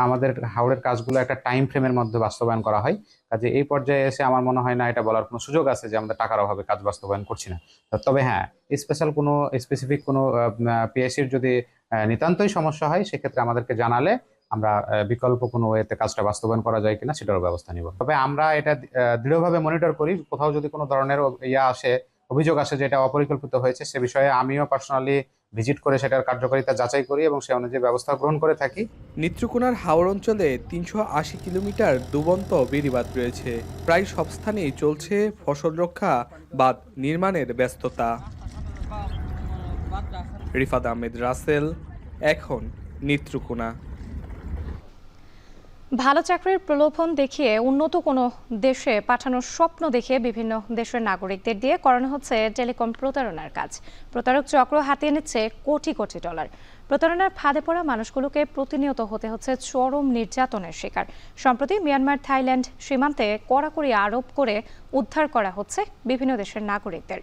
আমাদের হাওড়ের কাজগুলো একটা টাইম ফ্রেমের মধ্যে বাস্তবায়ন করা হয়, কাজে এই পর্যায়ে এসে আমার মনে হয় না এটা বলার কোনো সুযোগ আছে যে আমরা টাকার অভাবে কাজ বাস্তবায়ন করছি না। তবে হ্যাঁ, স্পেসিফিক কোনো পিএসসির যদি নিতান্তই সমস্যা হয় সেক্ষেত্রে আমাদেরকে জানালে আমরা বিকল্প কোনো ওয়েতে কাজটা বাস্তবায়ন করা যায় কিনা সেটার ব্যবস্থা নিব। তবে আমরা এটা দৃঢ়ভাবে মনিটর করি, কোথাও যদি কোনো ধরনের অভিযোগ আসে যেটা অপরিকল্পিত হয়েছে সে বিষয়ে আমিও পার্সোনালি ভিজিট করে সেটার কার্যকারিতা যাচাই করি এবং সে অনুযায়ী ব্যবস্থা গ্রহণ করে থাকি। নেত্রকোনার হাওড় অঞ্চলে ৩৮০ কিলোমিটার ডুবন্ত বেড়িবাঁধ রয়েছে। প্রায় সব স্থানেই চলছে ফসল রক্ষা বাঁধ নির্মাণের ব্যস্ততা। রিফাত আহমেদ রাসেল, এখন নেত্রকোনা। ভালো চাকরির প্রলোভন দেখিয়ে উন্নত কোনো দেশে পাঠানোর স্বপ্ন দেখিয়ে বিভিন্ন দেশের নাগরিকদের দিয়ে করানো হচ্ছে টেলিকম প্রতারণার কাজ। প্রতারক চক্র হাতিয়ে নিচ্ছে কোটি কোটি ডলার। প্রতারণার ফাঁদে পড়া মানুষগুলোকে প্রতিনিয়ত হতে হচ্ছে চরম নির্যাতনের শিকার। সম্প্রতি মিয়ানমার থাইল্যান্ড সীমান্তে কড়াকড়ি আরোপ করে উদ্ধার করা হচ্ছে বিভিন্ন দেশের নাগরিকদের।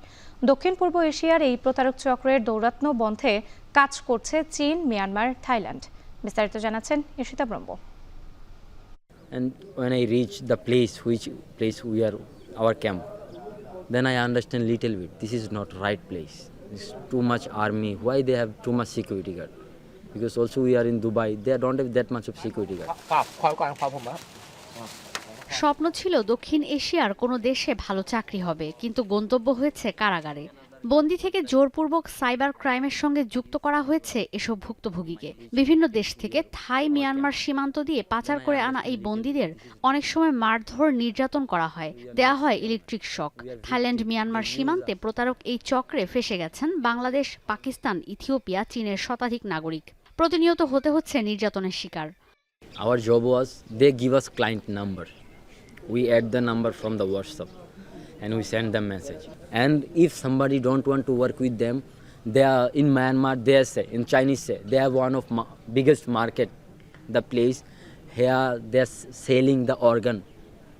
দক্ষিণ পূর্ব এশিয়ার এই প্রতারক চক্রের দৌরাত্ম্য বন্ধে কাজ করছে চীন, মিয়ানমার, থাইল্যান্ড। বিস্তারিত জানাচ্ছেন ঈশিতা ব্রহ্ম। And when I reach the which place we are, our camp, then I understand little bit. This is not right place. It's too much army. Why they have too much security guard? Because also we are in Dubai. They don't have that much of security guard. স্বপ্ন ছিল দক্ষিণ এশিয়ার কোনো দেশে ভালো চাকরি হবে, কিন্তু গন্তব্য হয়েছে কারাগারে। বন্দি থেকে জোরপূর্বক সাইবার ক্রাইমের সঙ্গে যুক্ত করা হয়েছে এসব ভুক্তভোগীকে। বিভিন্ন দেশ থেকে থাই, মিয়ানমার সীমান্ত দিয়ে পাচার করে আনা এই বন্দীদের অনেক সময় মারধর, নির্যাতন করা হয়, দেয়া হয় ইলেকট্রিক শক। থাইল্যান্ড, মিয়ানমার সীমান্তে প্রতারক এই চক্রে ফেসে গেছেন বাংলাদেশ, পাকিস্তান, ইথিওপিয়া, চীনের শতাধিক নাগরিক। প্রতিনিয়ত হতে হচ্ছে নির্যাতনের শিকার। Our job was they give us client number. We add the number from the WhatsApp and we send them message. And if somebody don't want to work with them, they are in Myanmar, they say, in Chinese say, they have one of biggest market, the place here they're selling the organ,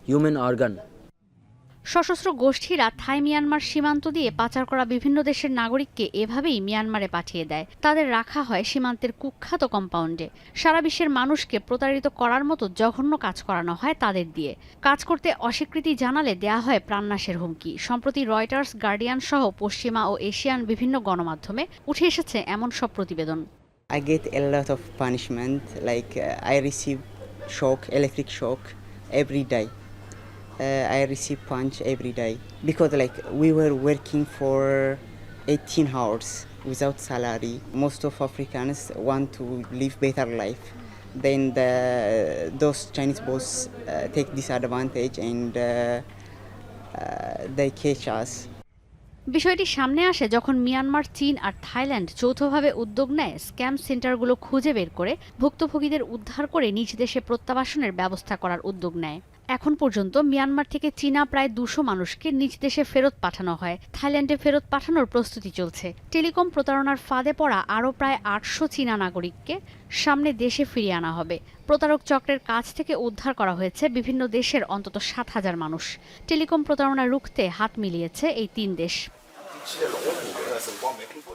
human organ. সশস্ত্র গোষ্ঠীরা থাই, Myanmar সীমান্ত দিয়ে পাচার করা বিভিন্ন দেশের নাগরিককে এভাবেই মিয়ানমারে পাঠিয়ে দেয়। তাদের রাখা হয় সীমান্তের কুখ্যাত কম্পাউন্ডে। সারা বিশ্বের মানুষকে প্রতারিত করার মতো জঘন্য কাজ করানো হয় তাদের দিয়ে। কাজ করতে অস্বীকৃতি জানালে দেয়া হয় প্রাণনাশের হুমকি। সম্প্রতি রয়টার্স, গার্ডিয়ান সহ পশ্চিমা ও এশিয়ান বিভিন্ন গণমাধ্যমে উঠে এসেছে এমন সব প্রতিবেদন। I get a lot of punishment, like I receive shock, electric shock every day. I receive punch every day because like we were working for 18 hours without salary. Most of Africans want to live better life. Then those Chinese boss take disadvantage and they catch us. বিষয়টি সামনে আসে যখন Myanmar, চীন আর Thailand যৌথভাবে উদ্যোগ নেয় scam সেন্টারগুলো খুঁজে বের করে ভুক্তভোগীদের উদ্ধার করে নিজ দেশে প্রত্যাবাসনের ব্যবস্থা করার উদ্যোগ নেয়। এখন পর্যন্ত মিয়ানমার থেকে চীনা প্রায় 200 মানুষকে নিজ দেশে ফেরত পাঠানো হয়। থাইল্যান্ডে ফেরত পাঠানোর প্রস্তুতি চলছে। টেলিকম প্রতারণার ফাঁদে পড়া আরও প্রায় 800 চীনা নাগরিককে সামনে দেশে ফিরিয়ে আনা হবে। প্রতারক চক্রের কাছ থেকে উদ্ধার করা হয়েছে বিভিন্ন দেশের অন্তত 7,000 মানুষ। টেলিকম প্রতারণা রুখতে হাত মিলিয়েছে এই 3 দেশ।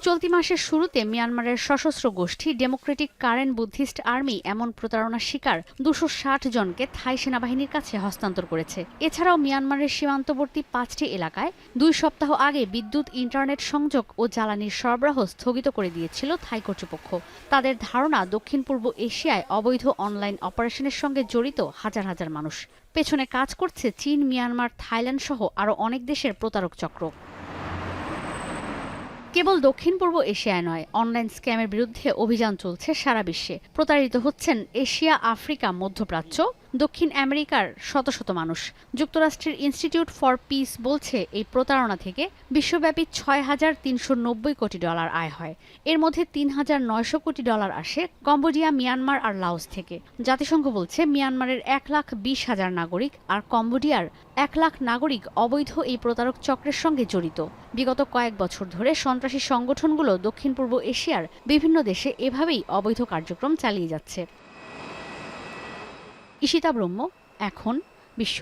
চলতি মাসের শুরুতে মিয়ানমারের সশস্ত্র গোষ্ঠী ডেমোক্রেটিক কারেন্ট বুদ্ধিস্ট আর্মি এমন প্রতারণার শিকার 260 জনকে থাই সেনাবাহিনীর কাছে হস্তান্তর করেছে। এছাড়াও মিয়ানমারের সীমান্তবর্তী 5টি এলাকায় 2 সপ্তাহ আগে বিদ্যুৎ, ইন্টারনেট সংযোগ ও জ্বালানির সরবরাহ স্থগিত করে দিয়েছিল থাই কর্তৃপক্ষ। তাদের ধারণা দক্ষিণ পূর্ব এশিয়ায় অবৈধ অনলাইন অপারেশনের সঙ্গে জড়িত হাজার হাজার মানুষ। পেছনে কাজ করছে চীন, মিয়ানমার, থাইল্যান্ড সহ আরও অনেক দেশের প্রতারক চক্র। কেবল দক্ষিণ পূর্ব এশিয়ায় নয়, অনলাইন স্ক্যামের বিরুদ্ধে অভিযান চলছে সারা বিশ্বে। প্রতারিত হচ্ছেন এশিয়া, আফ্রিকা, মধ্যপ্রাচ্য, দক্ষিণ আমেরিকার শত শত মানুষ। যুক্তরাষ্ট্রের ইনস্টিটিউট ফর পিস বলছে এই প্রতারণা থেকে বিশ্বব্যাপী 6,390 কোটি ডলার আয় হয়। এর মধ্যে 3,900 কোটি ডলার আসে কম্বোডিয়া, মিয়ানমার আর লাওস থেকে। জাতিসংঘ বলছে মিয়ানমারের 1,20,000 নাগরিক আর কম্বোডিয়ার 1 লাখ নাগরিক অবৈধ এই প্রতারক চক্রের সঙ্গে জড়িত। বিগত কয়েক বছর ধরে সন্ত্রাসী সংগঠনগুলো দক্ষিণ পূর্ব এশিয়ার বিভিন্ন দেশে এভাবেই অবৈধ কার্যক্রম চালিয়ে যাচ্ছে। ঈশিতা ব্রহ্ম, এখন বিশ্ব।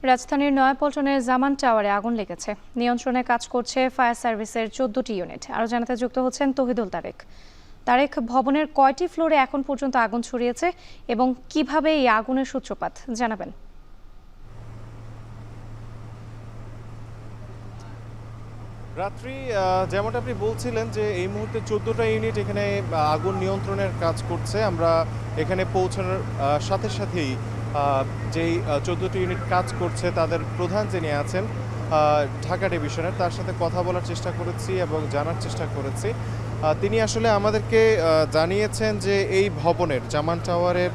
রাজধানীর নয়াপল্টনের জামান টাওয়ারে আগুন লেগেছে। নিয়ন্ত্রণে কাজ করছে ফায়ার সার্ভিসের 14টি ইউনিট। আরও জানাতে যুক্ত হচ্ছেন তহিদুল তারেক। তারেক, ভবনের কয়টি ফ্লোরে এখন পর্যন্ত আগুন ছড়িয়েছে এবং কিভাবে এই আগুনের সূত্রপাত জানাবেন? রাত্রি, যেমনটা আপনি বলছিলেন যে এই মুহূর্তে 14টা ইউনিট এখানে আগুন নিয়ন্ত্রণের কাজ করছে। আমরা এখানে পৌঁছানোর সাথে সাথেই যেই 14টি ইউনিট কাজ করছে তাদের প্রধান যিনি আছেন ঢাকা ডিভিশনের, তার সাথে কথা বলার চেষ্টা করেছি এবং জানার চেষ্টা করেছি। তিনি আসলে আমাদেরকে জানিয়েছেন যে এই ভবনের জামান টাওয়ারের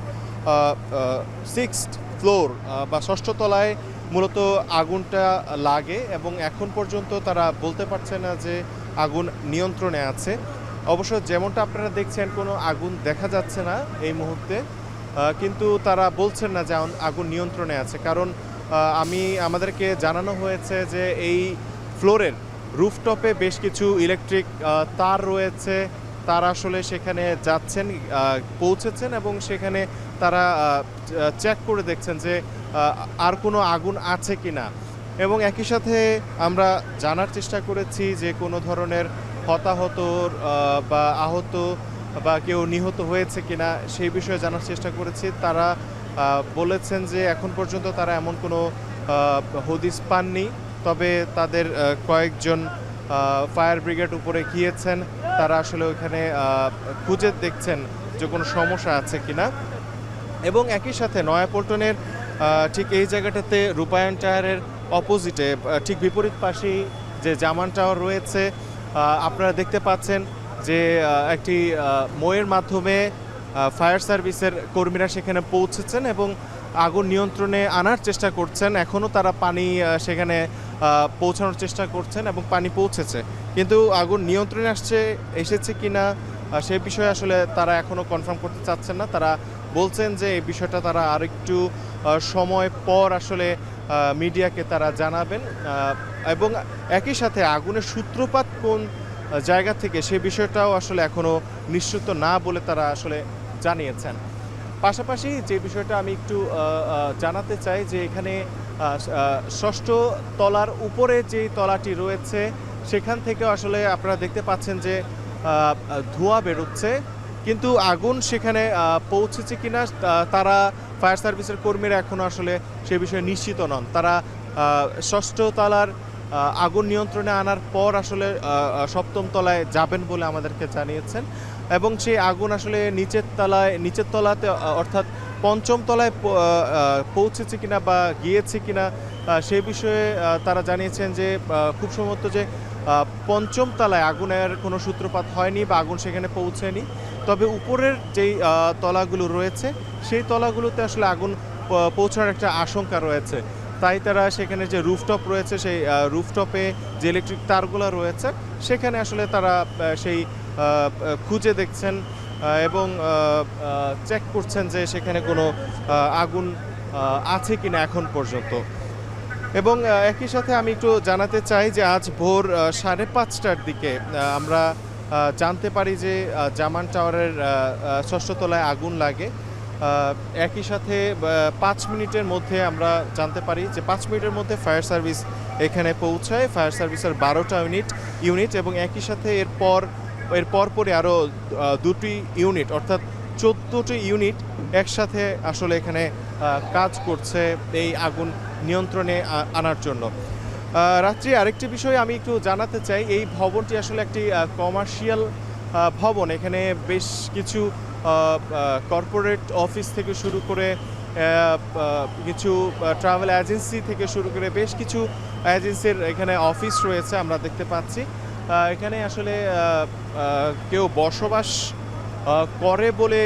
6th ফ্লোর বা 6ষ্ঠ তলায় মূলত আগুনটা লাগে এবং এখন পর্যন্ত তারা বলতে পারছে না যে আগুন নিয়ন্ত্রণে আছে। অবশ্য যেমনটা আপনারা দেখছেন কোনো আগুন দেখা যাচ্ছে না এই মুহূর্তে, কিন্তু তারা বলছেন না যে আগুন নিয়ন্ত্রণে আছে, কারণ আমাদেরকে জানানো হয়েছে যে এই ফ্লোরের রুফটপে বেশ কিছু ইলেকট্রিক তার রয়েছে। তারা আসলে সেখানে যাচ্ছেন, পৌঁছেছেন এবং সেখানে তারা চেক করে দেখছেন যে আর কোনো আগুন আছে কি না। এবং একই সাথে আমরা জানার চেষ্টা করেছি যে কোনো ধরনের হতাহত বা আহত বা কেউ নিহত হয়েছে কিনা সেই বিষয়ে জানার চেষ্টা করেছি। তারা বলেছেন যে এখন পর্যন্ত তারা এমন কোনো হদিস পাননি, তবে তাদের কয়েকজন ফায়ার ব্রিগেড উপরে গিয়েছেন, তারা আসলে ওইখানে খুঁজে দেখছেন যে কোনো সমস্যা আছে কিনা। এবং একই সাথে নয়াপল্টনের ঠিক এই জায়গাটাতে রূপায়ণ টাওয়ারের অপোজিটে ঠিক বিপরীত পাশেই যে জামান টাওয়ার রয়েছে, আপনারা দেখতে পাচ্ছেন যে একটি ময়ের মাধ্যমে ফায়ার সার্ভিসের কর্মীরা সেখানে পৌঁছেছেন এবং আগুন নিয়ন্ত্রণে আনার চেষ্টা করছেন। এখনও তারা পানি সেখানে পৌঁছানোর চেষ্টা করছেন এবং পানি পৌঁছেছে, কিন্তু আগুন নিয়ন্ত্রণে এসেছে কিনা সে বিষয়ে আসলে তারা এখনও কনফার্ম করতে চাচ্ছেন না। তারা বলছেন যে এই বিষয়টা তারা আরেকটু সময় পর আসলে মিডিয়াকে তারা জানাবেন এবং একই সাথে আগুনের সূত্রপাত কোন জায়গা থেকে সে বিষয়টাও আসলে এখনও নিশ্চিত না বলে তারা আসলে জানিয়েছেন। পাশাপাশি যে বিষয়টা আমি একটু জানাতে চাই যে এখানে 6ষ্ঠ তলার উপরে যে তলাটি রয়েছে সেখান থেকে আসলে আপনারা দেখতে পাচ্ছেন যে ধোঁয়া বেরোচ্ছে, কিন্তু আগুন সেখানে পৌঁছেছে কিনা তারা ফায়ার সার্ভিসের কর্মীরা এখনও আসলে সে বিষয়ে নিশ্চিত নন। তারা 6ষ্ঠ তলার আগুন নিয়ন্ত্রণে আনার পর আসলে 7ম তলায় যাবেন বলে আমাদেরকে জানিয়েছেন এবং সেই আগুন আসলে নিচের তলাতে অর্থাৎ 5ম তলায় পৌঁছেছে কিনা বা গিয়েছে কিনা সেই বিষয়ে তারা জানিয়েছেন যে খুব সম্ভবত যে 5ম তলায় আগুনের কোনো সূত্রপাত হয়নি বা আগুন সেখানে পৌঁছেনি, তবে উপরের যেই তলাগুলো রয়েছে সেই তলাগুলোতে আসলে আগুন পৌঁছার একটা আশঙ্কা রয়েছে। তাই তারা সেখানে যে রুফটপ রয়েছে সেই রুফটপে যে ইলেকট্রিক তারগুলো রয়েছে সেখানে আসলে তারা সেই খুঁজে দেখছেন এবং চেক করছেন যে সেখানে কোনো আগুন আছে কিনা এখন পর্যন্ত। এবং একই সাথে আমি একটু জানাতে চাই যে আজ ভোর 5:30টার দিকে আমরা জানতে পারি যে জামান টাওয়ারের 6ষ্ঠ তলায় আগুন লাগে। একই সাথে 5 মিনিটের মধ্যে আমরা জানতে পারি যে 5 মিনিটের মধ্যে ফায়ার সার্ভিস এখানে পৌঁছায়, ফায়ার সার্ভিসের 12টা ইউনিট এবং একই সাথে এর পরপরই আরও 2টি ইউনিট অর্থাৎ 14টি ইউনিট একসাথে আসলে এখানে কাজ করছে এই আগুন নিয়ন্ত্রণে আনার জন্য। রাত্রি আরেকটি বিষয় আমি একটু জানাতে চাই, এই ভবনটি আসলে একটি কমার্শিয়াল ভবন। এখানে বেশ কিছু কর্পোরেট অফিস থেকে শুরু করে কিছু ট্রাভেল এজেন্সি থেকে শুরু করে বেশ কিছু এজেন্সির এখানে অফিস রয়েছে আমরা দেখতে পাচ্ছি। এখানে আসলে কেউ বসবাস করে বলে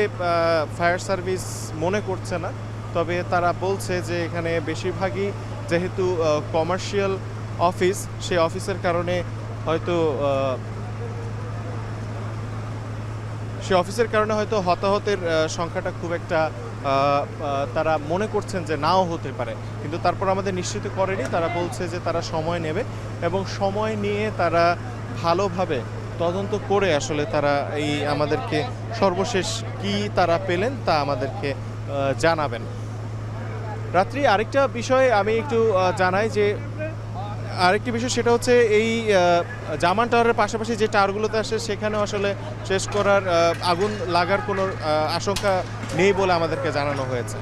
ফায়ার সার্ভিস মনে করছে না, তবে তারা বলছে যে এখানে বেশিরভাগই যেহেতু কমার্শিয়াল অফিস, সেই অফিসের কারণে হয়তো হতাহতের সংখ্যাটা খুব একটা তারা মনে করছেন যে নাও হতে পারে, কিন্তু তারপর আমাদের নিশ্চিত করেনি। তারা বলছে যে তারা সময় নেবে এবং সময় নিয়ে তারা ভালোভাবে তদন্ত করে আসলে তারা এই আমাদেরকে সর্বশেষ কি তারা পেলেন তা আমাদেরকে জানাবেন। রাত্রি আরেকটা বিষয় আমি একটু জানাই যে আরেকটি বিষয় সেটা হচ্ছে এই জামান টাওয়ারের পাশাপাশি যে টাওয়ারগুলোতে আসে সেখানেও আসলে শেষ করার আগুন লাগার কোনো আশঙ্কা নেই বলে আমাদেরকে জানানো হয়েছে।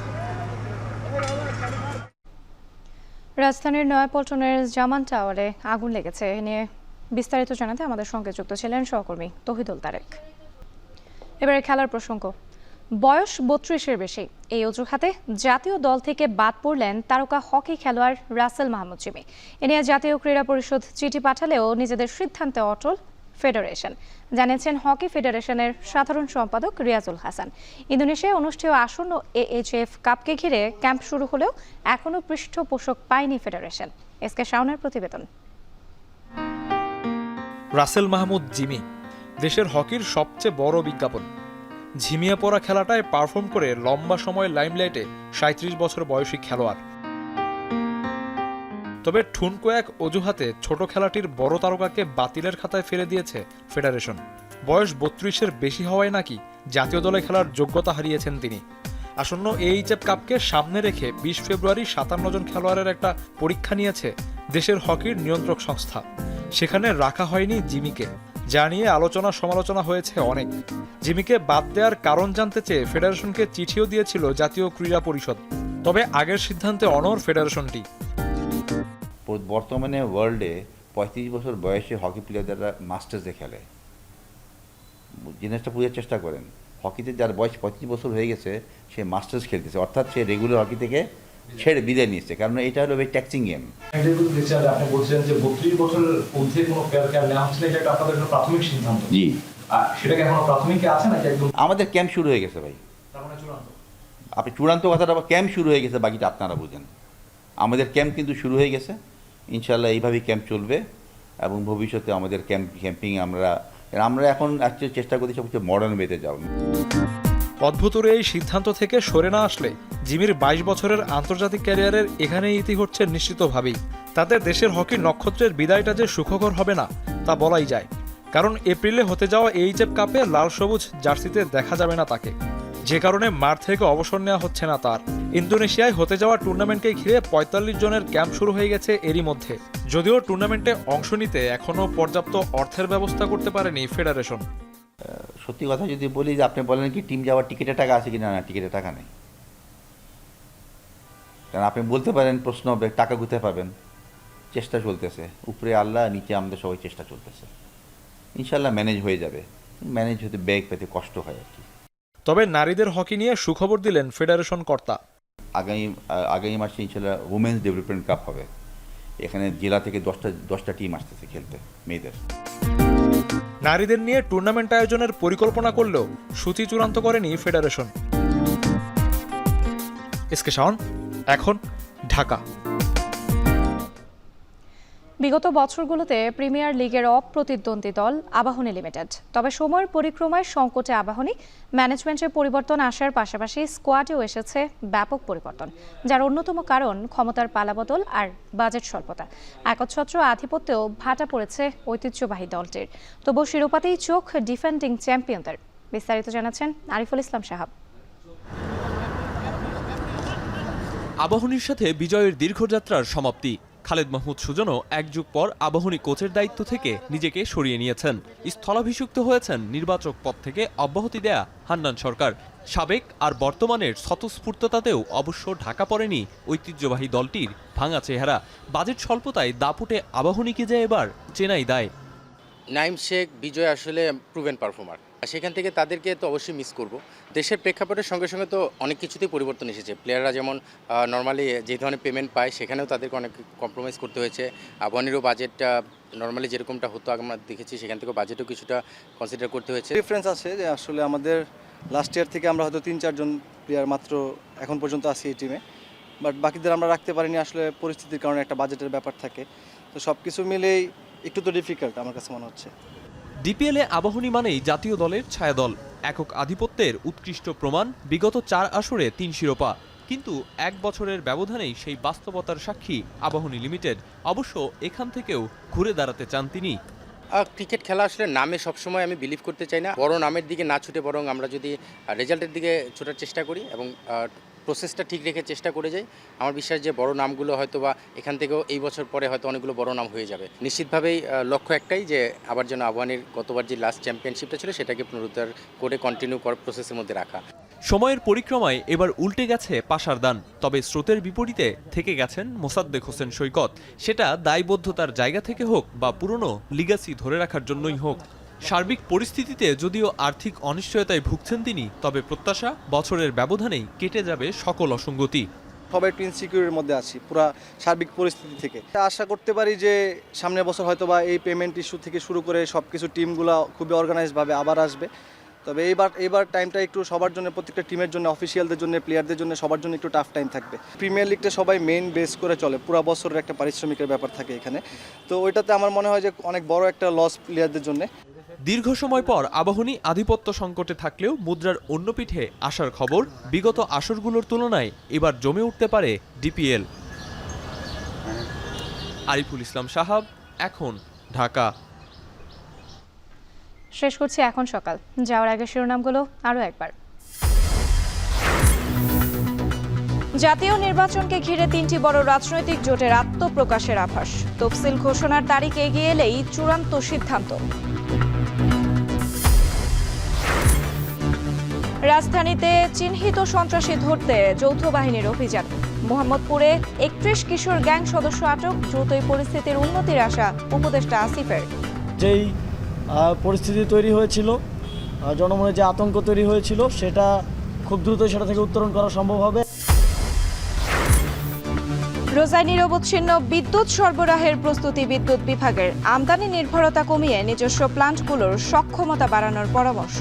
রাজধানীর নয়াপল্টনের জামান টাওয়ারে আগুন লেগেছে। এ নিয়ে বিস্তারিত জানাতে আমাদের সঙ্গে যুক্ত ছিলেন সহকর্মী তৌহিদুল তারেক। এবারে খেলার প্রসঙ্গ। বয়স 32-এর বেশি, এই অজুহাতে জাতীয় দল থেকে বাদ পড়লেন তারকা হকি খেলোয়াড় রাসেল মাহমুদ জিমি। এ নিয়ে জাতীয় ক্রীড়া পরিষদ চিঠি পাঠালেও নিজেদের সিদ্ধান্তে অটল ফেডারেশন, জানিয়েছেন হকি ফেডারেশনের সাধারণ সম্পাদক রিয়াজুল হাসান। ইন্দোনেশিয়ায় অনুষ্ঠেয় আসন্ন AHF কাপকে ঘিরে ক্যাম্প শুরু হলেও এখনও পৃষ্ঠপোষক পায়নি ফেডারেশন। এসকে শাওনের প্রতিবেদন। রাসেল মাহমুদ জিমি দেশের হকির সবচেয়ে বড় বিজ্ঞাপন। ঝিমিয়ে পড়া খেলাটায় পারফর্ম করে লম্বা সময় লাইমলাইটে 37 বছর বয়সী খেলোয়াড়। তবে ঠুনকো এক অজুহাতে ছোট খেলাটির বড় তারকাকে বাতিলের খাতায় ফেলে দিয়েছে ফেডারেশন। বয়স 32-এর বেশি হওয়ায় নাকি জাতীয় দলে খেলার যোগ্যতা হারিয়েছেন তিনি। আসন্ন AHF কাপকে সামনে রেখে 20 ফেব্রুয়ারি 57 জন খেলোয়াড়ের একটা পরীক্ষা নিয়েছে দেশের হকির নিয়ন্ত্রক সংস্থা। সেখানে রাখা হয়নি জিমিকে, যা নিয়ে আলোচনা সমালোচনা হয়েছে অনেক। জিমিকে বাদ দেওয়ার কারণ জানতে চেয়ে ফেডারেশনকে চিঠিও দিয়েছিল জাতীয় ক্রীড়া পরিষদ। তবে আগের সিদ্ধান্তে অনড় ফেডারেশনটি। বর্তমানে ওয়ার্ল্ডে 35 বছর বয়সে হকি প্লেয়াররা মাস্টার্সে খেলে। জিনিসটা বোঝার চেষ্টা করেন, হকিতে যার বয়স 35 বছর হয়ে গেছে সে মাস্টার্স খেলতেছে, অর্থাৎ সে রেগুলার হকি থেকে ছেড়ে বিদায় নিচ্ছে, কারণ এটা হলো very taxing গেম। আপনি বলছেন যে 32 বছরের ঊর্ধ্বে কোনো প্লেয়ার নেওয়া হচ্ছে না, এটা আপনাদের একটা প্রাথমিক সিদ্ধান্ত। জি, সেটা কি এখনো প্রাথমিকে আছে নাকি একদম? আমাদের ক্যাম্প শুরু হয়ে গেছে ভাই। তার মানে চূড়ান্ত? আপনি চূড়ান্ত কথাটা, ক্যাম্প শুরু হয়ে গেছে, বাকিটা আপনারা বুঝেন। আমাদের ক্যাম্প কিন্তু শুরু হয়ে গেছে, ইনশাল্লাহ এইভাবেই ক্যাম্প চলবে এবং ভবিষ্যতে আমাদের ক্যাম্পিং আমরা এখন অ্যাকচুয়ালি চেষ্টা করছি সবচেয়ে মডার্ন ওয়েতে যাব। অদ্ভুতরে এই সিদ্ধান্ত থেকে সরে না আসলে জিমির 22 বছরের আন্তর্জাতিক ক্যারিয়ারের এখানেই ইতি হচ্ছে নিশ্চিতভাবেই। তাতে দেশের হকির নক্ষত্রের বিদায়টা যে সুখকর হবে না তা বলাই যায়, কারণ এপ্রিলে হতে যাওয়া AHF কাপে লাল সবুজ জার্সিতে দেখা যাবে না তাকে, যে কারণে মাঠ থেকে অবসর নেওয়া হচ্ছে না তার। ইন্দোনেশিয়ায় হতে যাওয়া টুর্নামেন্টকে ঘিরে 45 জনের ক্যাম্প শুরু হয়ে গেছে এরই মধ্যে, যদিও টুর্নামেন্টে অংশ নিতে এখনও পর্যাপ্ত অর্থের ব্যবস্থা করতে পারেনি ফেডারেশন। সত্যি কথা যদি বলি, যে আপনি বলেন কি টিম যাওয়ার টিকিটের টাকা আছে কিনা, না টিকিটের টাকা নেই। কারণ আপনি বলতে পারেন প্রশ্ন হবে টাকা কোথায় পাবেন, চেষ্টা চলতেছে, উপরে আল্লাহ, নিচে আমাদের সবাই চেষ্টা চলতেছে, ইনশাল্লাহ ম্যানেজ হয়ে যাবে। ম্যানেজ হতে ব্যাগ পেতে কষ্ট হয় আর কি। তবে নারীদের হকি নিয়ে সুখবর দিলেন ফেডারেশন কর্তা। আগামী মাসে ইনশাল্লাহ উমেন্স ডেভেলপমেন্ট কাপ হবে, এখানে জেলা থেকে 10টা টিম আসতেছে খেলতে মেয়েদের। নারীদের নিয়ে টুর্নামেন্ট আয়োজনের পরিকল্পনা করলেও সূচি চূড়ান্ত করেনি ফেডারেশন। এসকে শাওন, এখন ঢাকা। বিগত বছরগুলোতে প্রিমিয়ার লিগের অপ্রতিদ্বন্দ্বী দল আবাহনী লিমিটেড। তবে সময়ের পরিক্রমায় সংকটে আবাহনী ম্যানেজমেন্টের পরিবর্তন আসার পাশাপাশি স্কোয়াডেও এসেছে ব্যাপক পরিবর্তন, যার অন্যতম কারণ ক্ষমতার পালাবদল আর বাজেট স্বল্পতা। একচ্ছত্র আধিপত্যেও ভাটা পড়েছে ঐতিহ্যবাহী দলটির। তবু শিরোপাতেই চোখ ডিফেন্ডিং চ্যাম্পিয়নদের। বিস্তারিত জানাচ্ছেন আরিফুল ইসলাম সাহাব। আবাহনীর সাথে বিজয়ের দীর্ঘযাত্রার সমাপ্তি। খালেদ মাহমুদ সুজনও এক যুগ পর আবাহনী কোচের দায়িত্ব থেকে নিজেকে সরিয়ে নিয়েছেন। স্থলাভিষিক্ত হয়েছেন নির্বাচক পদ থেকে অব্যাহতি দেয়া হান্নান সরকার। সাবেক আর বর্তমানের স্বতঃস্ফূর্ততাতেও অবশ্য ঢাকা পড়েনি ঐতিহ্যবাহী দলটির ভাঙা চেহারা। বাজেট স্বল্পতায় দাপুটে আবাহনীকে যে এবার চেনাই দায়। নাইম শেখ, বিজয় আসলে প্রুভেন পারফর্মার, সেখান থেকে তাদেরকে তো অবশ্যই মিস করব। দেশের প্রেক্ষাপটের সঙ্গে সঙ্গে তো অনেক কিছুতেই পরিবর্তন এসেছে। প্লেয়াররা যেমন নর্মালি যে ধরনের পেমেন্ট পায় সেখানেও তাদেরকে অনেক কম্প্রোমাইজ করতে হয়েছে। আবাহনীরও বাজেটটা নর্মালি যেরকমটা হতো আমরা দেখেছি, সেখান থেকে বাজেটও কিছুটা কনসিডার করতে হয়েছে। ডিফারেন্স আছে যে আসলে আমাদের লাস্ট ইয়ার থেকে আমরা হয়তো 3-4 জন প্লেয়ার মাত্র এখন পর্যন্ত আছি এই টিমে, বাট বাকিদের আমরা রাখতে পারিনি আসলে পরিস্থিতির কারণে, একটা বাজেটের ব্যাপার থাকে। তো সব কিছু মিলেই একটু তো ডিফিকাল্ট আমার কাছে মনে হচ্ছে। ডিপিএলে আবাহনী মানেই জাতীয় দলের ছায়াদল, একক আধিপত্যের উৎকৃষ্ট প্রমাণ। বিগত 4 আসরে 3 শিরোপা, কিন্তু 1 বছরের ব্যবধানেই সেই বাস্তবতার সাক্ষী আবাহনী লিমিটেড। অবশ্য এখান থেকেও ঘুরে দাঁড়াতে চান তিনি। ক্রিকেট খেলা আসলে নামে সবসময় আমি বিলিভ করতে চাই না। বড় নামের দিকে না ছুটে বরং আমরা যদি রেজাল্টের দিকে ছোটার চেষ্টা করি এবং প্রসেসটা ঠিক রেখে চেষ্টা করে যাই, আমার বিশ্বাস যে বড় নামগুলো হয়তো বা এখান থেকেও এই বছর পরে হয়তো অনেকগুলো বড় নাম হয়ে যাবে। নিশ্চিতভাবেই লক্ষ্য একটাই যে আবার যেন আবাহনীর গতবার যে লাস্ট চ্যাম্পিয়নশিপটা ছিল সেটাকে পুনরুদ্ধার করে কন্টিনিউ করার প্রসেসের মধ্যে রাখা। সময়ের পরিক্রমায় এবার উল্টে গেছে পাশার দান, তবে স্রোতের বিপরীতে থেকে গেছেন মোসাদ্দেক হোসেন সৈকত। সেটা দায়বদ্ধতার জায়গা থেকে হোক বা পুরনো লিগাসি ধরে রাখার জন্যই হোক। সার্বিক পরিস্থিতিতে যদিও আর্থিক অনিশ্চয়তায় ভুগছেন তিনি, তবে প্রত্যাশা বছরের ব্যবধানেই কেটে যাবে সকল অসঙ্গতি। সবাই একটু ইনসিকিউরের মধ্যে আছি পুরা সার্বিক পরিস্থিতি থেকে। আশা করতে পারি যে সামনের বছর হয়তোবা এই পেমেন্ট ইস্যু থেকে শুরু করে সবকিছু টিমগুলো খুবই অর্গানাইজভাবে আবার আসবে। তবে এইবার টাইমটা একটু সবার জন্য, প্রত্যেকটা টিমের জন্য, অফিসিয়ালদের জন্য, প্লেয়ারদের জন্য, সবার জন্য একটু টাফ টাইম থাকবে। প্রিমিয়ার লিগটা সবাই মেইন বেস করে চলে, পুরো বছরের একটা পারিশ্রমিকের ব্যাপার থাকে এখানে। তো ওইটাতে আমার মনে হয় যে অনেক বড় একটা লস প্লেয়ারদের জন্য। দীর্ঘ সময় পর আবাহনী আধিপত্য সংকটে থাকলেও মুদ্রার অন্য পিঠে আসার খবর, বিগত আসরগুলোর তুলনায় এবার জমে উঠতে পারে ডিপিএল। আরিফুল ইসলাম সাহাব, এখন, ঢাকা। শেষ করছি এখন সকাল। যাওয়ার আগে শিরোনামগুলো আরও একবার। জাতীয় নির্বাচনকে ঘিরে 3টি বড় রাজনৈতিক জোটের আত্মপ্রকাশের আভাস। তফসিল ঘোষণার তারিখ এগিয়ে এলেই চূড়ান্ত সিদ্ধান্ত। রাজধানীতে চিহ্নিত সন্ত্রাসী ধরতে যৌথ বাহিনীর অভিযান। মোহাম্মদপুরে 31 কিশোর গ্যাং সদস্য আটক, দ্রুতই পরিস্থিতির উন্নতির আশা উপদেষ্টা আসিফের। যেই পরিস্থিতি তৈরি হয়েছিল, জনমনে যে আতঙ্ক তৈরি হয়েছিল, সেটা খুব দ্রুত সেটা থেকে উত্তরণ করা সম্ভব হবে। রোজায় নিরবচ্ছিন্ন বিদ্যুৎ সরবরাহের প্রস্তুতি বিদ্যুৎ বিভাগের। আমদানি নির্ভরতা কমিয়ে নিজস্ব প্লান্টগুলোর সক্ষমতা বাড়ানোর পরামর্শ।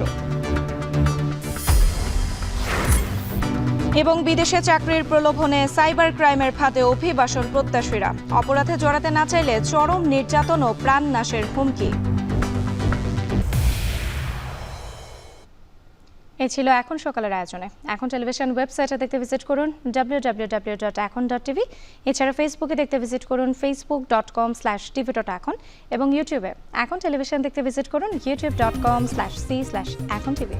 এবং বিদেশে চাকরির প্রলোভনে সাইবার ক্রাইমের ফাঁদে অভিবাসন প্রত্যাশীরা। অপরাধে জড়াতে না চাইলে চরম নির্যাতন ও প্রাণনাশের হুমকি। এই ছিল এখন সকালের আয়োজনে। এখন টেলিভিশন ওয়েবসাইটে দেখতে ভিজিট করুন www.ekon.tv। এছাড়া ফেসবুকে দেখতে ভিজিট করুন facebook.com/tv.ekon এবং ইউটিউবে এখন টেলিভিশন দেখতে ভিজিট করুন youtube.com/c/ekontv।